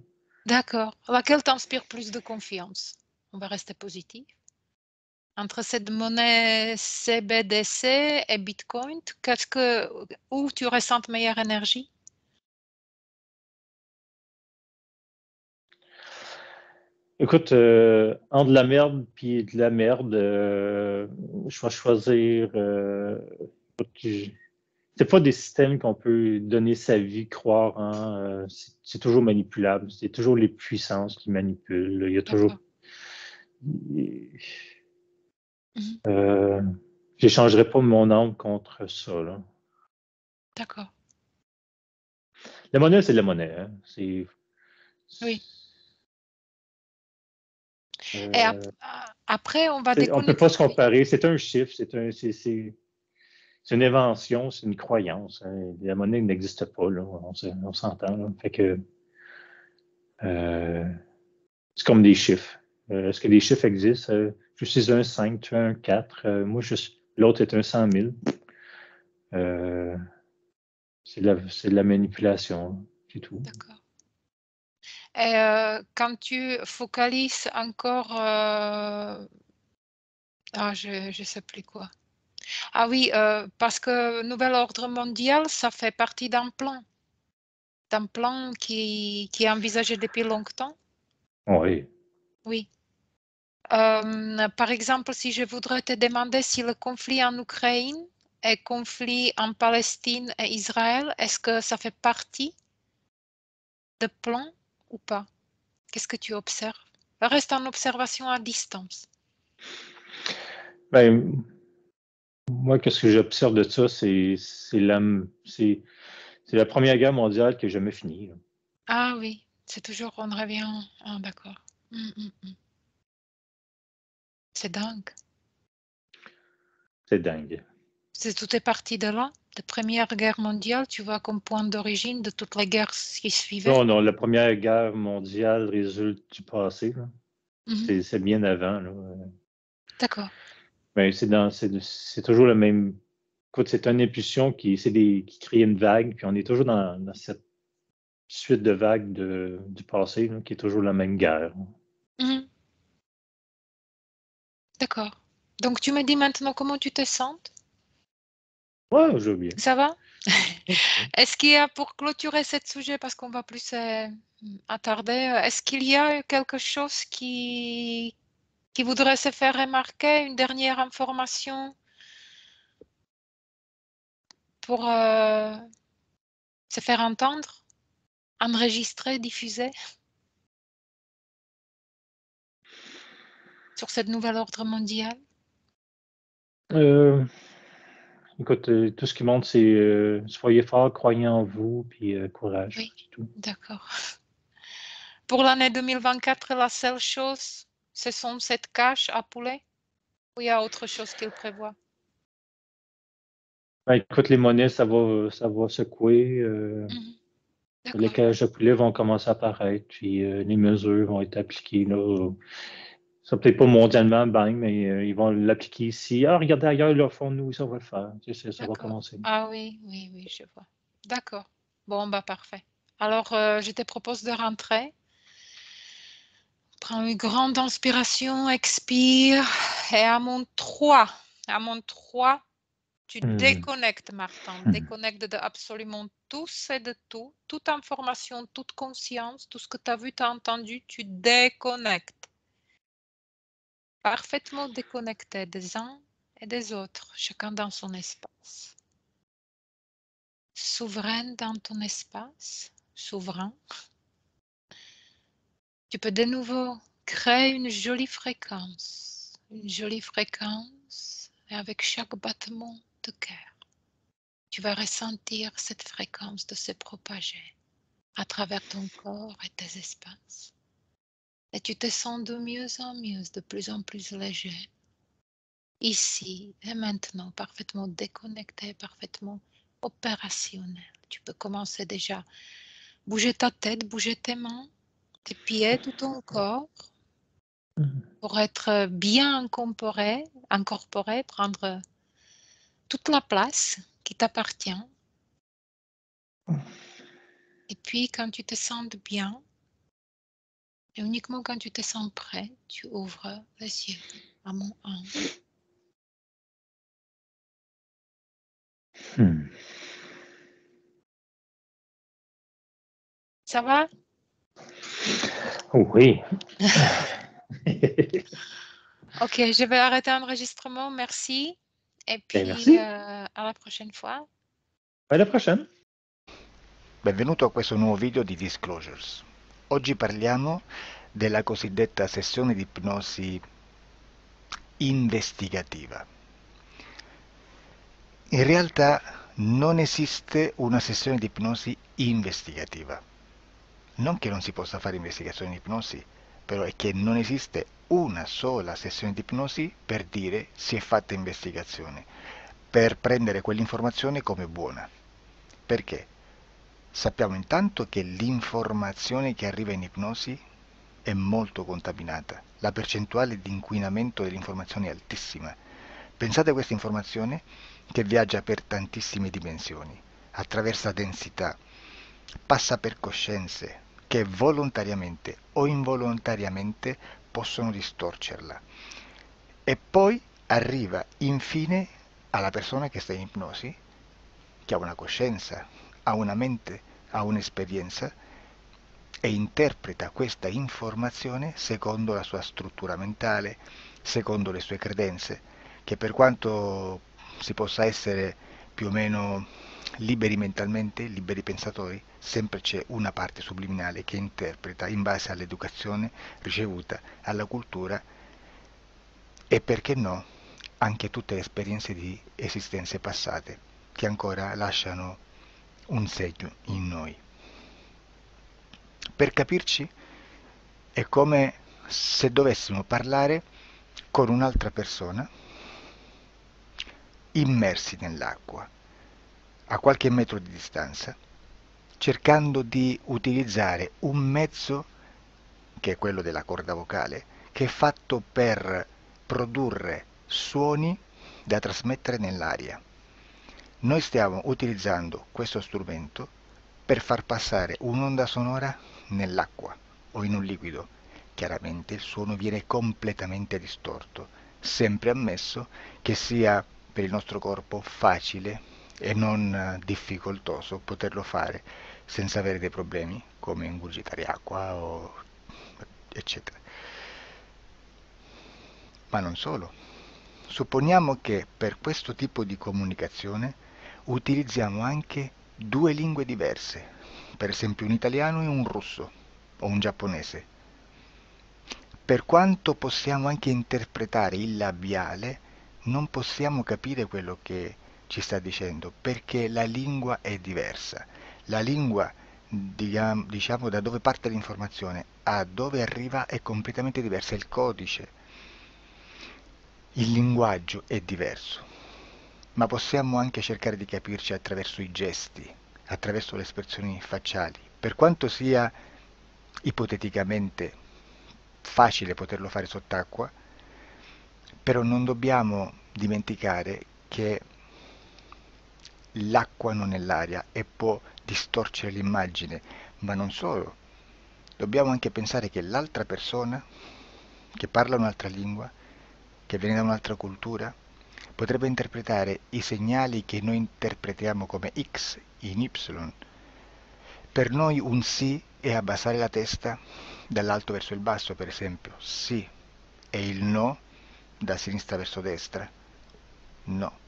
D'accord. Laquelle t'inspire plus de confiance? On va rester positif. Entre cette monnaie CBDC et Bitcoin, où tu ressens meilleure énergie? Écoute, entre de la merde puis de la merde, je vais choisir. C'est pas des systèmes qu'on peut donner sa vie, croire. Hein, c'est toujours manipulable. C'est toujours les puissances qui manipulent. Il y a toujours. D'accord. Mhm. Euh, j'échangerais pas mon âme contre ça. Là. D'accord. La monnaie, c'est de la monnaie. Hein. C'est. Oui. Et Euh, après, on va on ne peut pas se déconnecter. comparer. C'est un chiffre. C'est une invention, c'est une croyance. Hein. La monnaie n'existe pas. Là. On s'entend. Là. Fait que c'est comme des chiffres. Est-ce que les chiffres existent? Je suis un 5, tu es un 4. Moi, l'autre est un 100 000. C'est de la manipulation. C'est tout. D'accord. Et quand tu focalises encore, je ne sais plus quoi. Ah oui, parce que Nouvel Ordre Mondial, ça fait partie d'un plan qui est envisagé depuis longtemps. Oui. Oui. Par exemple, si je voudrais te demander si le conflit en Ukraine et le conflit en Palestine et Israël, est-ce que ça fait partie de plan ou pas? Qu'est-ce que tu observes? Reste en observation à distance. Ben, moi, qu'est-ce que j'observe de ça, c'est la Première Guerre mondiale qui n'a jamais fini. Là. Ah oui, c'est toujours, on revient. Ah, d'accord. Mm. C'est dingue. C'est dingue. Tout est parti de là, de Première Guerre mondiale, tu vois, comme point d'origine de toutes les guerres qui suivaient. Non, non, la Première Guerre mondiale résulte du passé. Là. Mhm. C'est bien avant. Là. D'accord. Ben, c'est toujours le même. Écoute, c'est une impulsion qui crée une vague, puis on est toujours dans cette suite de vagues du passé, là, qui est toujours la même guerre. Mhm. D'accord. Donc tu me dis maintenant comment tu te sens? Ouais, je veux bien. Ça va? Ok. Est-ce qu'il y a, pour clôturer ce sujet, parce qu'on va plus attarder, est-ce qu'il y a quelque chose qui voudrait se faire remarquer, une dernière information pour se faire entendre, enregistrer, diffuser sur cette nouvelle ordre mondial? Euh, écoute, tout ce qui monte, c'est soyez forts, croyez en vous, puis courage, Oui, c'est tout. d'accord. Pour l'année 2024, la seule chose, ce sont cette cache à poulet ou il y a autre chose qu'il prévoit? Ben, écoute, les monnaies, ça va secouer. Mhm. Les D'accord, cages de poulet vont commencer à apparaître, puis les mesures vont être appliquées. Là. Ça peut-être pas mondialement, bang, mais ils vont l'appliquer ici. Ah, regardez ailleurs, ils le font, nous, ça va le faire. Ça va d'accord. commencer. Ah oui, oui, oui, je vois. D'accord. Bon, bah parfait. Alors, je te propose de rentrer. Prends une grande inspiration, expire. Et à mon 3, tu Hmm. déconnectes, Martin. Hmm. Déconnecte de absolument tout et de tout. Toute information, toute conscience, tout ce que tu as vu, tu as entendu, tu déconnectes. Parfaitement déconnecté des uns et des autres, chacun dans son espace. Souveraine dans ton espace, souverain. Tu peux de nouveau créer une jolie fréquence. Une jolie fréquence. Et avec chaque battement de cœur, tu vas ressentir cette fréquence de se propager à travers ton corps et tes espaces. Et tu te sens de mieux en mieux, de plus en plus léger. Ici et maintenant, parfaitement déconnecté, parfaitement opérationnel. Tu peux commencer déjà. Bouger ta tête, bouger tes mains, tes pieds, tout ton corps pour être bien incorporé, prendre toute la place qui t'appartient. Et puis, quand tu te sens bien, et uniquement quand tu te sens prêt, tu ouvres les yeux à mon 1. Hmm. Ça va? Oui. Ok, je vais arrêter l'enregistrement. Merci. Et Ben, puis, merci. à la prochaine fois. À la prochaine. Benvenuto a questo nuovo video di Disclosures. Oggi parliamo della cosiddetta sessione di ipnosi investigativa. In realtà non esiste una sessione di ipnosi investigativa. Non che non si possa fare investigazione di ipnosi, però è che non esiste una sola sessione di ipnosi per dire si è fatta investigazione, per prendere quell'informazione come buona. Perché? Sappiamo intanto che l'informazione che arriva in ipnosi è molto contaminata. La percentuale di inquinamento dell'informazione è altissima. Pensate a questa informazione che viaggia per tantissime dimensioni, attraversa densità, passa per coscienze che volontariamente o involontariamente possono distorcerla. E poi arriva infine alla persona che sta in ipnosi, che ha una coscienza, ha una mente, ha un'esperienza e interpreta questa informazione secondo la sua struttura mentale, secondo le sue credenze, che per quanto si possa essere più o meno liberi mentalmente, liberi pensatori, sempre c'è una parte subliminale che interpreta in base all'educazione ricevuta, alla cultura e perché no, anche tutte le esperienze di esistenze passate che ancora lasciano un segno in noi. Per capirci, è come se dovessimo parlare con un'altra persona immersi nell'acqua, a qualche metro di distanza, cercando di utilizzare un mezzo, che è quello della corda vocale, che è fatto per produrre suoni da trasmettere nell'aria. Noi stiamo utilizzando questo strumento per far passare un'onda sonora nell'acqua o in un liquido. Chiaramente il suono viene completamente distorto, sempre ammesso che sia per il nostro corpo facile e non difficoltoso poterlo fare senza avere dei problemi come ingurgitare acqua o eccetera. Ma non solo. Supponiamo che per questo tipo di comunicazione utilizziamo anche due lingue diverse, per esempio un italiano e un russo o un giapponese. Per quanto possiamo anche interpretare il labiale, non possiamo capire quello che ci sta dicendo, perché la lingua è diversa. La lingua, diciamo, da dove parte l'informazione a dove arriva è completamente diversa, il codice, il linguaggio è diverso. Ma possiamo anche cercare di capirci attraverso i gesti, attraverso le espressioni facciali. Per quanto sia ipoteticamente facile poterlo fare sott'acqua, però non dobbiamo dimenticare che l'acqua non è l'aria e può distorcere l'immagine, ma non solo. Dobbiamo anche pensare che l'altra persona, che parla un'altra lingua, che viene da un'altra cultura, potrebbe interpretare i segnali che noi interpretiamo come X in Y. Per noi un sì è abbassare la testa dall'alto verso il basso, per esempio, sì, e il no da sinistra verso destra, no.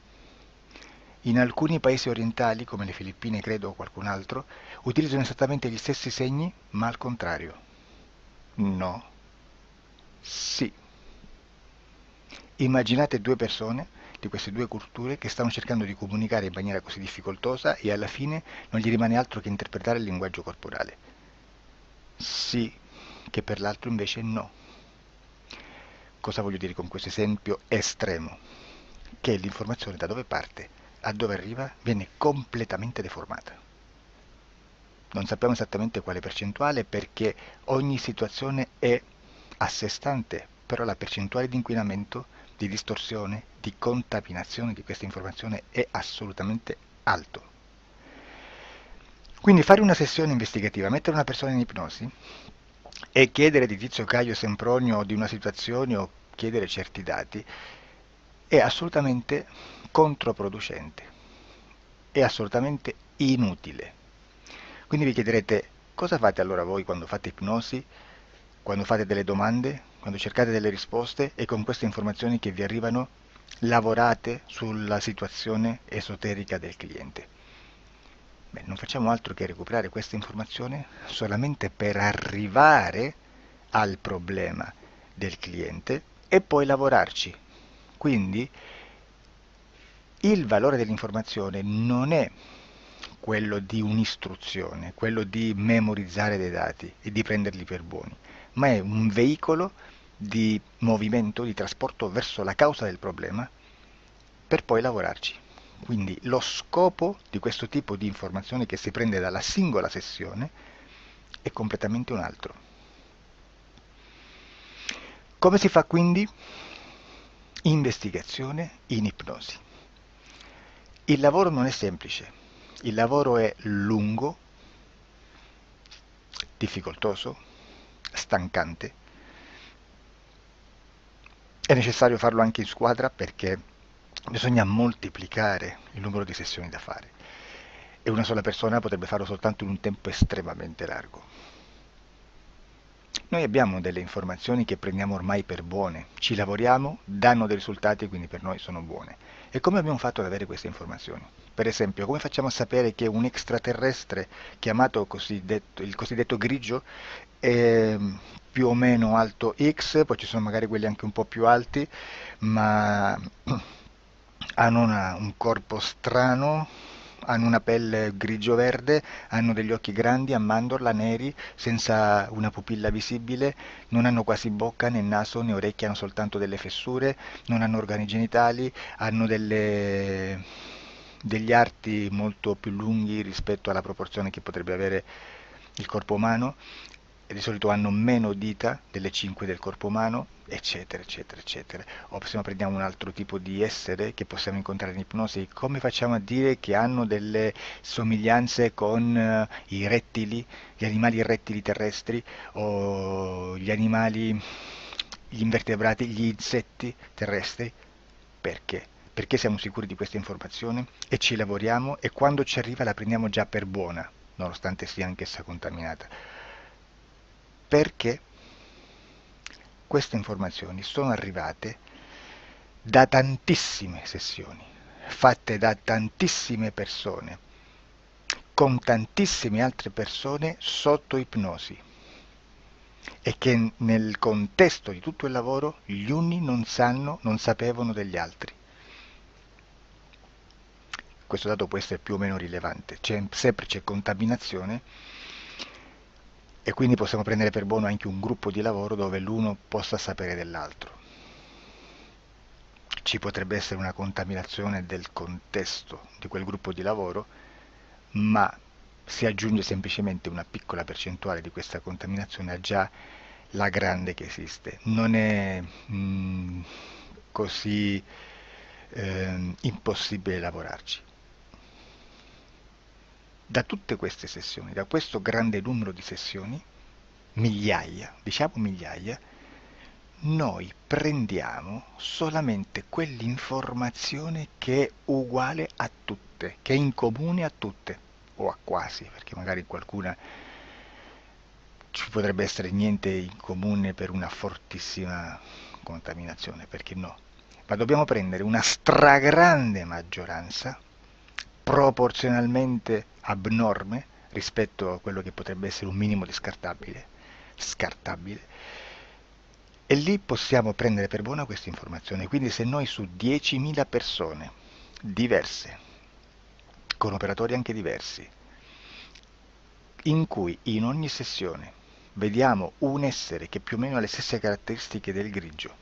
In alcuni paesi orientali, come le Filippine credo o qualcun altro, utilizzano esattamente gli stessi segni, ma al contrario. No, sì. Immaginate due persone di queste due culture che stanno cercando di comunicare in maniera così difficoltosa e alla fine non gli rimane altro che interpretare il linguaggio corporale. Sì, che per l'altro invece no. Cosa voglio dire con questo esempio estremo? Che l'informazione da dove parte a dove arriva viene completamente deformata. Non sappiamo esattamente quale percentuale perché ogni situazione è a sé stante, però la percentuale di inquinamento, di distorsione, di contaminazione di questa informazione è assolutamente alto. Quindi fare una sessione investigativa, mettere una persona in ipnosi e chiedere di Tizio Caio Sempronio di una situazione o chiedere certi dati è assolutamente controproducente, è assolutamente inutile. Quindi vi chiederete cosa fate allora voi quando fate ipnosi, quando fate delle domande, quando cercate delle risposte e con queste informazioni che vi arrivano lavorate sulla situazione esoterica del cliente. Beh, non facciamo altro che recuperare questa informazione solamente per arrivare al problema del cliente e poi lavorarci. Quindi il valore dell'informazione non è quello di un'istruzione, quello di memorizzare dei dati e di prenderli per buoni, ma è un veicolo di movimento, di trasporto verso la causa del problema per poi lavorarci. Quindi lo scopo di questo tipo di informazione che si prende dalla singola sessione è completamente un altro. Come si fa quindi? Investigazione in ipnosi. Il lavoro non è semplice, il lavoro è lungo, difficoltoso, stancante. È necessario farlo anche in squadra perché bisogna moltiplicare il numero di sessioni da fare e una sola persona potrebbe farlo soltanto in un tempo estremamente largo. Noi abbiamo delle informazioni che prendiamo ormai per buone, ci lavoriamo, danno dei risultati e quindi per noi sono buone. E come abbiamo fatto ad avere queste informazioni? Per esempio, come facciamo a sapere che un extraterrestre chiamato il cosiddetto grigio è più o meno alto X, poi ci sono magari quelli anche un po' più alti, ma hanno un corpo strano, hanno una pelle grigio-verde, hanno degli occhi grandi a mandorla, neri, senza una pupilla visibile, non hanno quasi bocca né naso né orecchie, hanno soltanto delle fessure, non hanno organi genitali, hanno degli arti molto più lunghi rispetto alla proporzione che potrebbe avere il corpo umano, e di solito hanno meno dita delle 5 del corpo umano, eccetera, eccetera, eccetera. O se prendiamo un altro tipo di essere che possiamo incontrare in ipnosi, come facciamo a dire che hanno delle somiglianze con i rettili, gli animali rettili terrestri o gli animali, gli invertebrati, gli insetti terrestri? Perché? Perché siamo sicuri di questa informazione e ci lavoriamo e quando ci arriva la prendiamo già per buona, nonostante sia anch'essa contaminata. Perché queste informazioni sono arrivate da tantissime sessioni, fatte da tantissime persone, con tantissime altre persone sotto ipnosi e che nel contesto di tutto il lavoro gli uni non sapevano degli altri. Questo dato può essere più o meno rilevante, sempre c'è contaminazione e quindi possiamo prendere per buono anche un gruppo di lavoro dove l'uno possa sapere dell'altro. Ci potrebbe essere una contaminazione del contesto di quel gruppo di lavoro, ma si aggiunge semplicemente una piccola percentuale di questa contaminazione a già la grande che esiste. Non è così impossibile lavorarci. Da tutte queste sessioni, da questo grande numero di sessioni, migliaia, diciamo migliaia, noi prendiamo solamente quell'informazione che è uguale a tutte, che è in comune a tutte, o a quasi, perché magari qualcuna ci potrebbe essere niente in comune per una fortissima contaminazione, perché no? Ma dobbiamo prendere una stragrande maggioranza, proporzionalmente abnorme rispetto a quello che potrebbe essere un minimo di scartabile, e lì possiamo prendere per buona questa informazione. Quindi se noi su 10.000 persone diverse, con operatori anche diversi, in cui in ogni sessione vediamo un essere che più o meno ha le stesse caratteristiche del grigio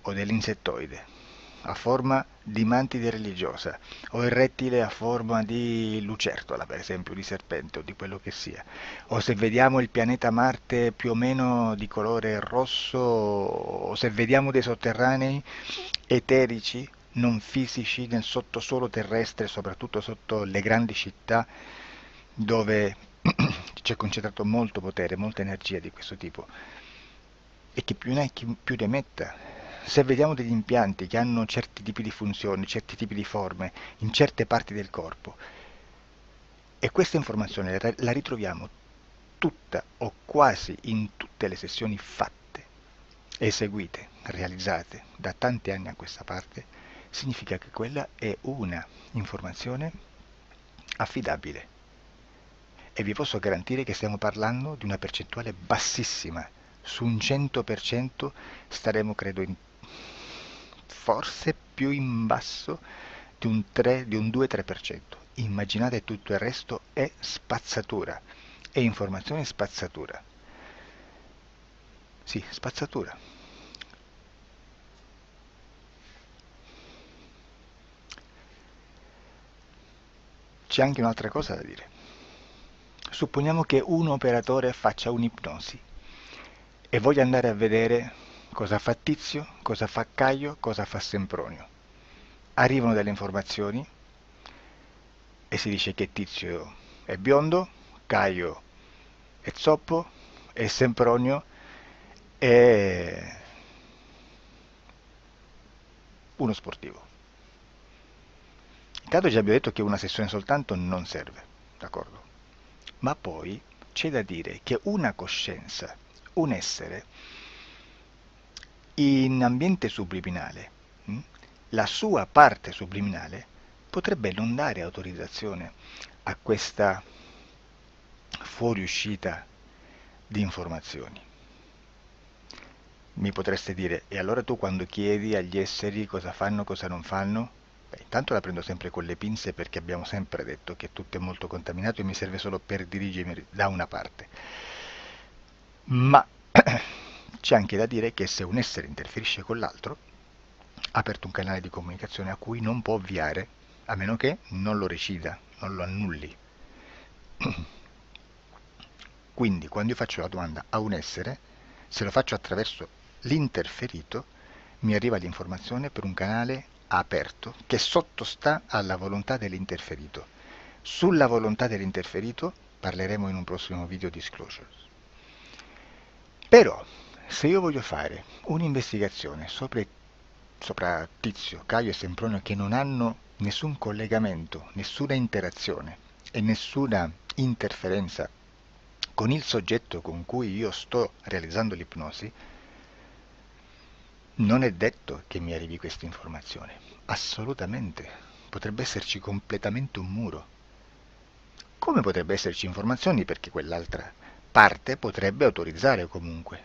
o dell'insettoide, a forma di mantide religiosa, o il rettile a forma di lucertola, per esempio, di serpente o di quello che sia, o se vediamo il pianeta Marte più o meno di colore rosso, o se vediamo dei sotterranei eterici, non fisici, nel sottosuolo terrestre, soprattutto sotto le grandi città dove c'è concentrato molto potere, molta energia di questo tipo, e che più ne hai più ne metta. Se vediamo degli impianti che hanno certi tipi di funzioni, certi tipi di forme in certe parti del corpo, e questa informazione la ritroviamo tutta o quasi in tutte le sessioni fatte, eseguite, realizzate da tanti anni a questa parte, significa che quella è una informazione affidabile. E vi posso garantire che stiamo parlando di una percentuale bassissima. Su un 100% staremo, credo, forse più in basso di un 2-3%. Immaginate, tutto il resto è spazzatura, è informazione spazzatura. Sì, spazzatura. C'è anche un'altra cosa da dire. Supponiamo che un operatore faccia un'ipnosi e voglia andare a vedere cosa fa Tizio, cosa fa Caio, cosa fa Sempronio. Arrivano delle informazioni e si dice che Tizio è biondo, Caio è zoppo e Sempronio è uno sportivo. Intanto già abbiamo detto che una sessione soltanto non serve, d'accordo? Ma poi c'è da dire che una coscienza, un essere, in ambiente subliminale, la sua parte subliminale potrebbe non dare autorizzazione a questa fuoriuscita di informazioni. Mi potreste dire, e allora tu quando chiedi agli esseri cosa fanno, cosa non fanno? Beh, intanto la prendo sempre con le pinze perché abbiamo sempre detto che tutto è molto contaminato e mi serve solo per dirigermi da una parte. Ma c'è anche da dire che se un essere interferisce con l'altro, ha aperto un canale di comunicazione a cui non può ovviare, a meno che non lo recida, non lo annulli. Quindi quando io faccio la domanda a un essere, se lo faccio attraverso l'interferito, mi arriva l'informazione per un canale aperto che sottostà alla volontà dell'interferito. Sulla volontà dell'interferito parleremo in un prossimo video disclosures. Però, se io voglio fare un'investigazione sopra Tizio, Caio e Sempronio che non hanno nessun collegamento, nessuna interazione e nessuna interferenza con il soggetto con cui io sto realizzando l'ipnosi, non è detto che mi arrivi questa informazione. Assolutamente. Potrebbe esserci completamente un muro. Come potrebbe esserci informazioni perché quell'altra parte potrebbe autorizzare comunque.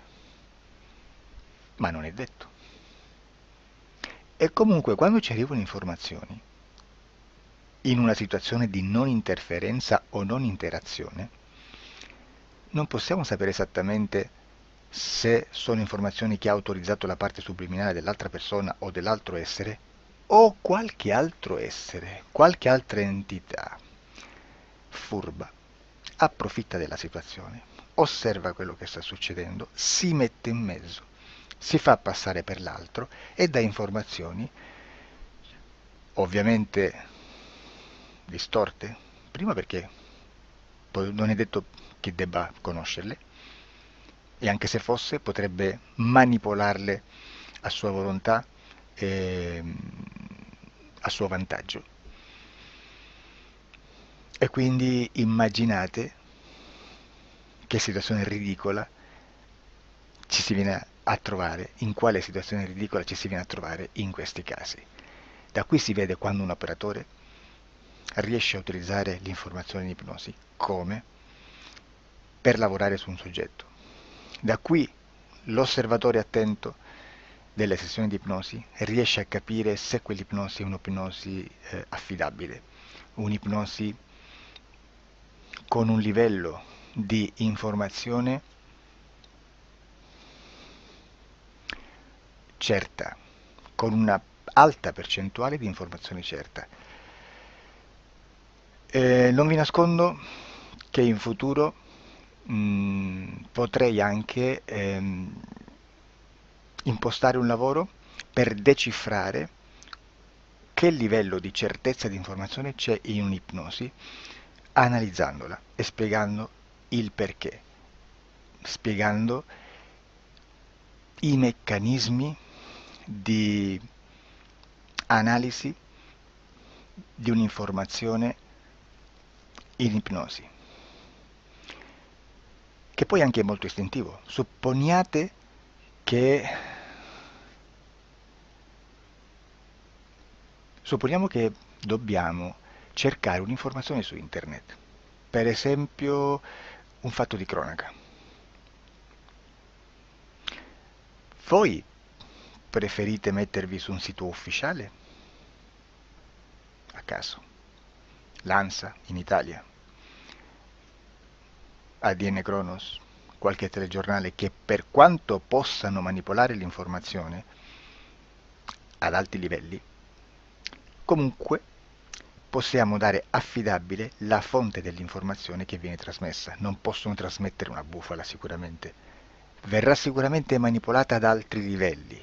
Ma non è detto. E comunque quando ci arrivano informazioni, in una situazione di non interferenza o non interazione, non possiamo sapere esattamente se sono informazioni che ha autorizzato la parte subliminale dell'altra persona o dell'altro essere, o qualche altro essere, qualche altra entità furba, approfitta della situazione, osserva quello che sta succedendo, si mette in mezzo, si fa passare per l'altro e dà informazioni, ovviamente distorte, prima perché non è detto che debba conoscerle, e anche se fosse potrebbe manipolarle a sua volontà e a suo vantaggio. E quindi immaginate che situazione ridicola ci si viene a trovare, in quale situazione ridicola ci si viene a trovare in questi casi. Da qui si vede quando un operatore riesce a utilizzare l'informazione in ipnosi come per lavorare su un soggetto. Da qui l'osservatore attento delle sessioni di ipnosi riesce a capire se quell'ipnosi è un'ipnosi affidabile, un'ipnosi con un livello di informazione certa, con una alta percentuale di informazione certa. Non vi nascondo che in futuro potrei anche impostare un lavoro per decifrare che livello di certezza di informazione c'è in un'ipnosi analizzandola e spiegando il perché, spiegando i meccanismi di analisi di un'informazione in ipnosi, che poi anche è molto istintivo. Supponiamo che dobbiamo cercare un'informazione su internet, per esempio un fatto di cronaca. Voi preferite mettervi su un sito ufficiale? A caso. L'ANSA in Italia, ADN Kronos, qualche telegiornale che per quanto possano manipolare l'informazione ad alti livelli, comunque possiamo dare affidabile la fonte dell'informazione che viene trasmessa. Non possono trasmettere una bufala sicuramente. Verrà sicuramente manipolata ad altri livelli.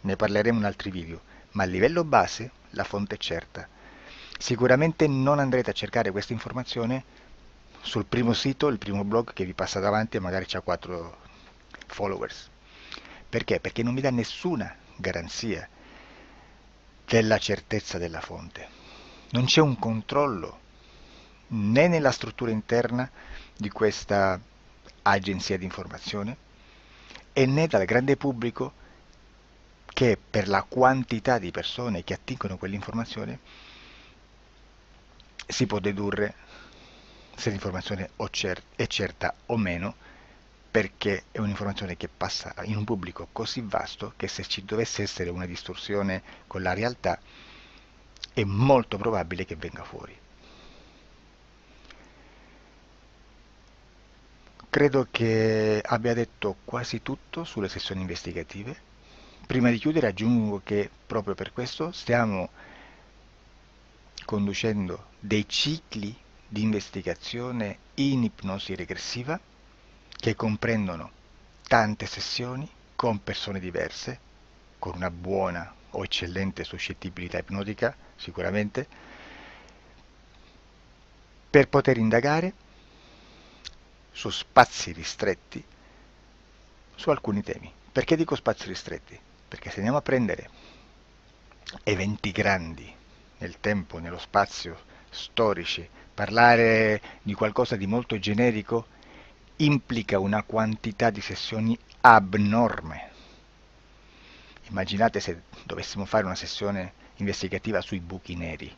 Ne parleremo in altri video, ma a livello base la fonte è certa. Sicuramente non andrete a cercare questa informazione sul primo sito, il primo blog che vi passa davanti e magari ha 4 followers. Perché? Perché non vi dà nessuna garanzia della certezza della fonte. Non c'è un controllo né nella struttura interna di questa agenzia di informazione e né dal grande pubblico, che per la quantità di persone che attingono quell'informazione si può dedurre se l'informazione è certa o meno, perché è un'informazione che passa in un pubblico così vasto che se ci dovesse essere una distorsione con la realtà è molto probabile che venga fuori. Credo che abbia detto quasi tutto sulle sessioni investigative. Prima di chiudere aggiungo che proprio per questo stiamo conducendo dei cicli di investigazione in ipnosi regressiva che comprendono tante sessioni con persone diverse, con una buona o eccellente suscettibilità ipnotica sicuramente, per poter indagare su spazi ristretti su alcuni temi. Perché dico spazi ristretti? Perché se andiamo a prendere eventi grandi nel tempo, nello spazio, storici, parlare di qualcosa di molto generico implica una quantità di sessioni abnorme. Immaginate se dovessimo fare una sessione investigativa sui buchi neri,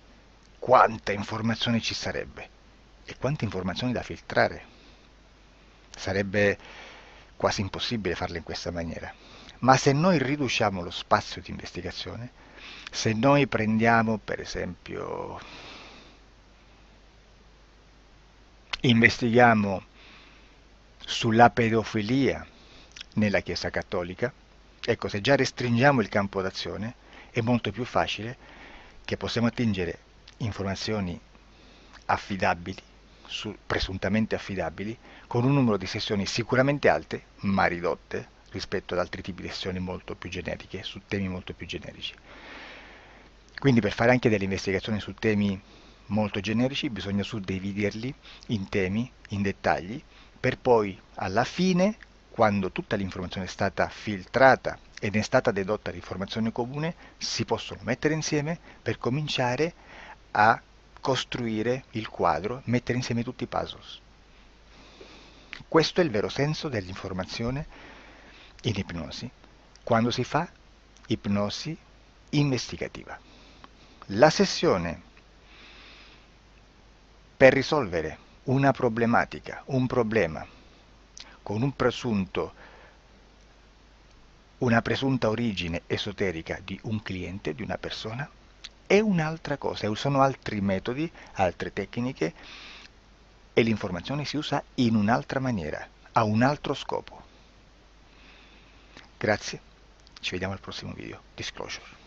quanta informazione ci sarebbe e quante informazioni da filtrare. Sarebbe quasi impossibile farlo in questa maniera. Ma se noi riduciamo lo spazio di investigazione, se noi prendiamo per esempio, investighiamo sulla pedofilia nella Chiesa Cattolica, ecco, se già restringiamo il campo d'azione è molto più facile che possiamo attingere informazioni affidabili, presuntamente affidabili, con un numero di sessioni sicuramente alte, ma ridotte rispetto ad altri tipi di sessioni molto più generiche, su temi molto più generici. Quindi per fare anche delle investigazioni su temi molto generici bisogna suddividerli in temi, in dettagli, per poi alla fine, quando tutta l'informazione è stata filtrata ed è stata dedotta l'informazione comune, si possono mettere insieme per cominciare a costruire il quadro, mettere insieme tutti i puzzles. Questo è il vero senso dell'informazione in ipnosi, quando si fa ipnosi investigativa. La sessione per risolvere una problematica, un problema, con una presunta origine esoterica di un cliente, di una persona, è un'altra cosa, sono altri metodi, altre tecniche e l'informazione si usa in un'altra maniera, ha un altro scopo. Grazie, ci vediamo al prossimo video. Disclosure.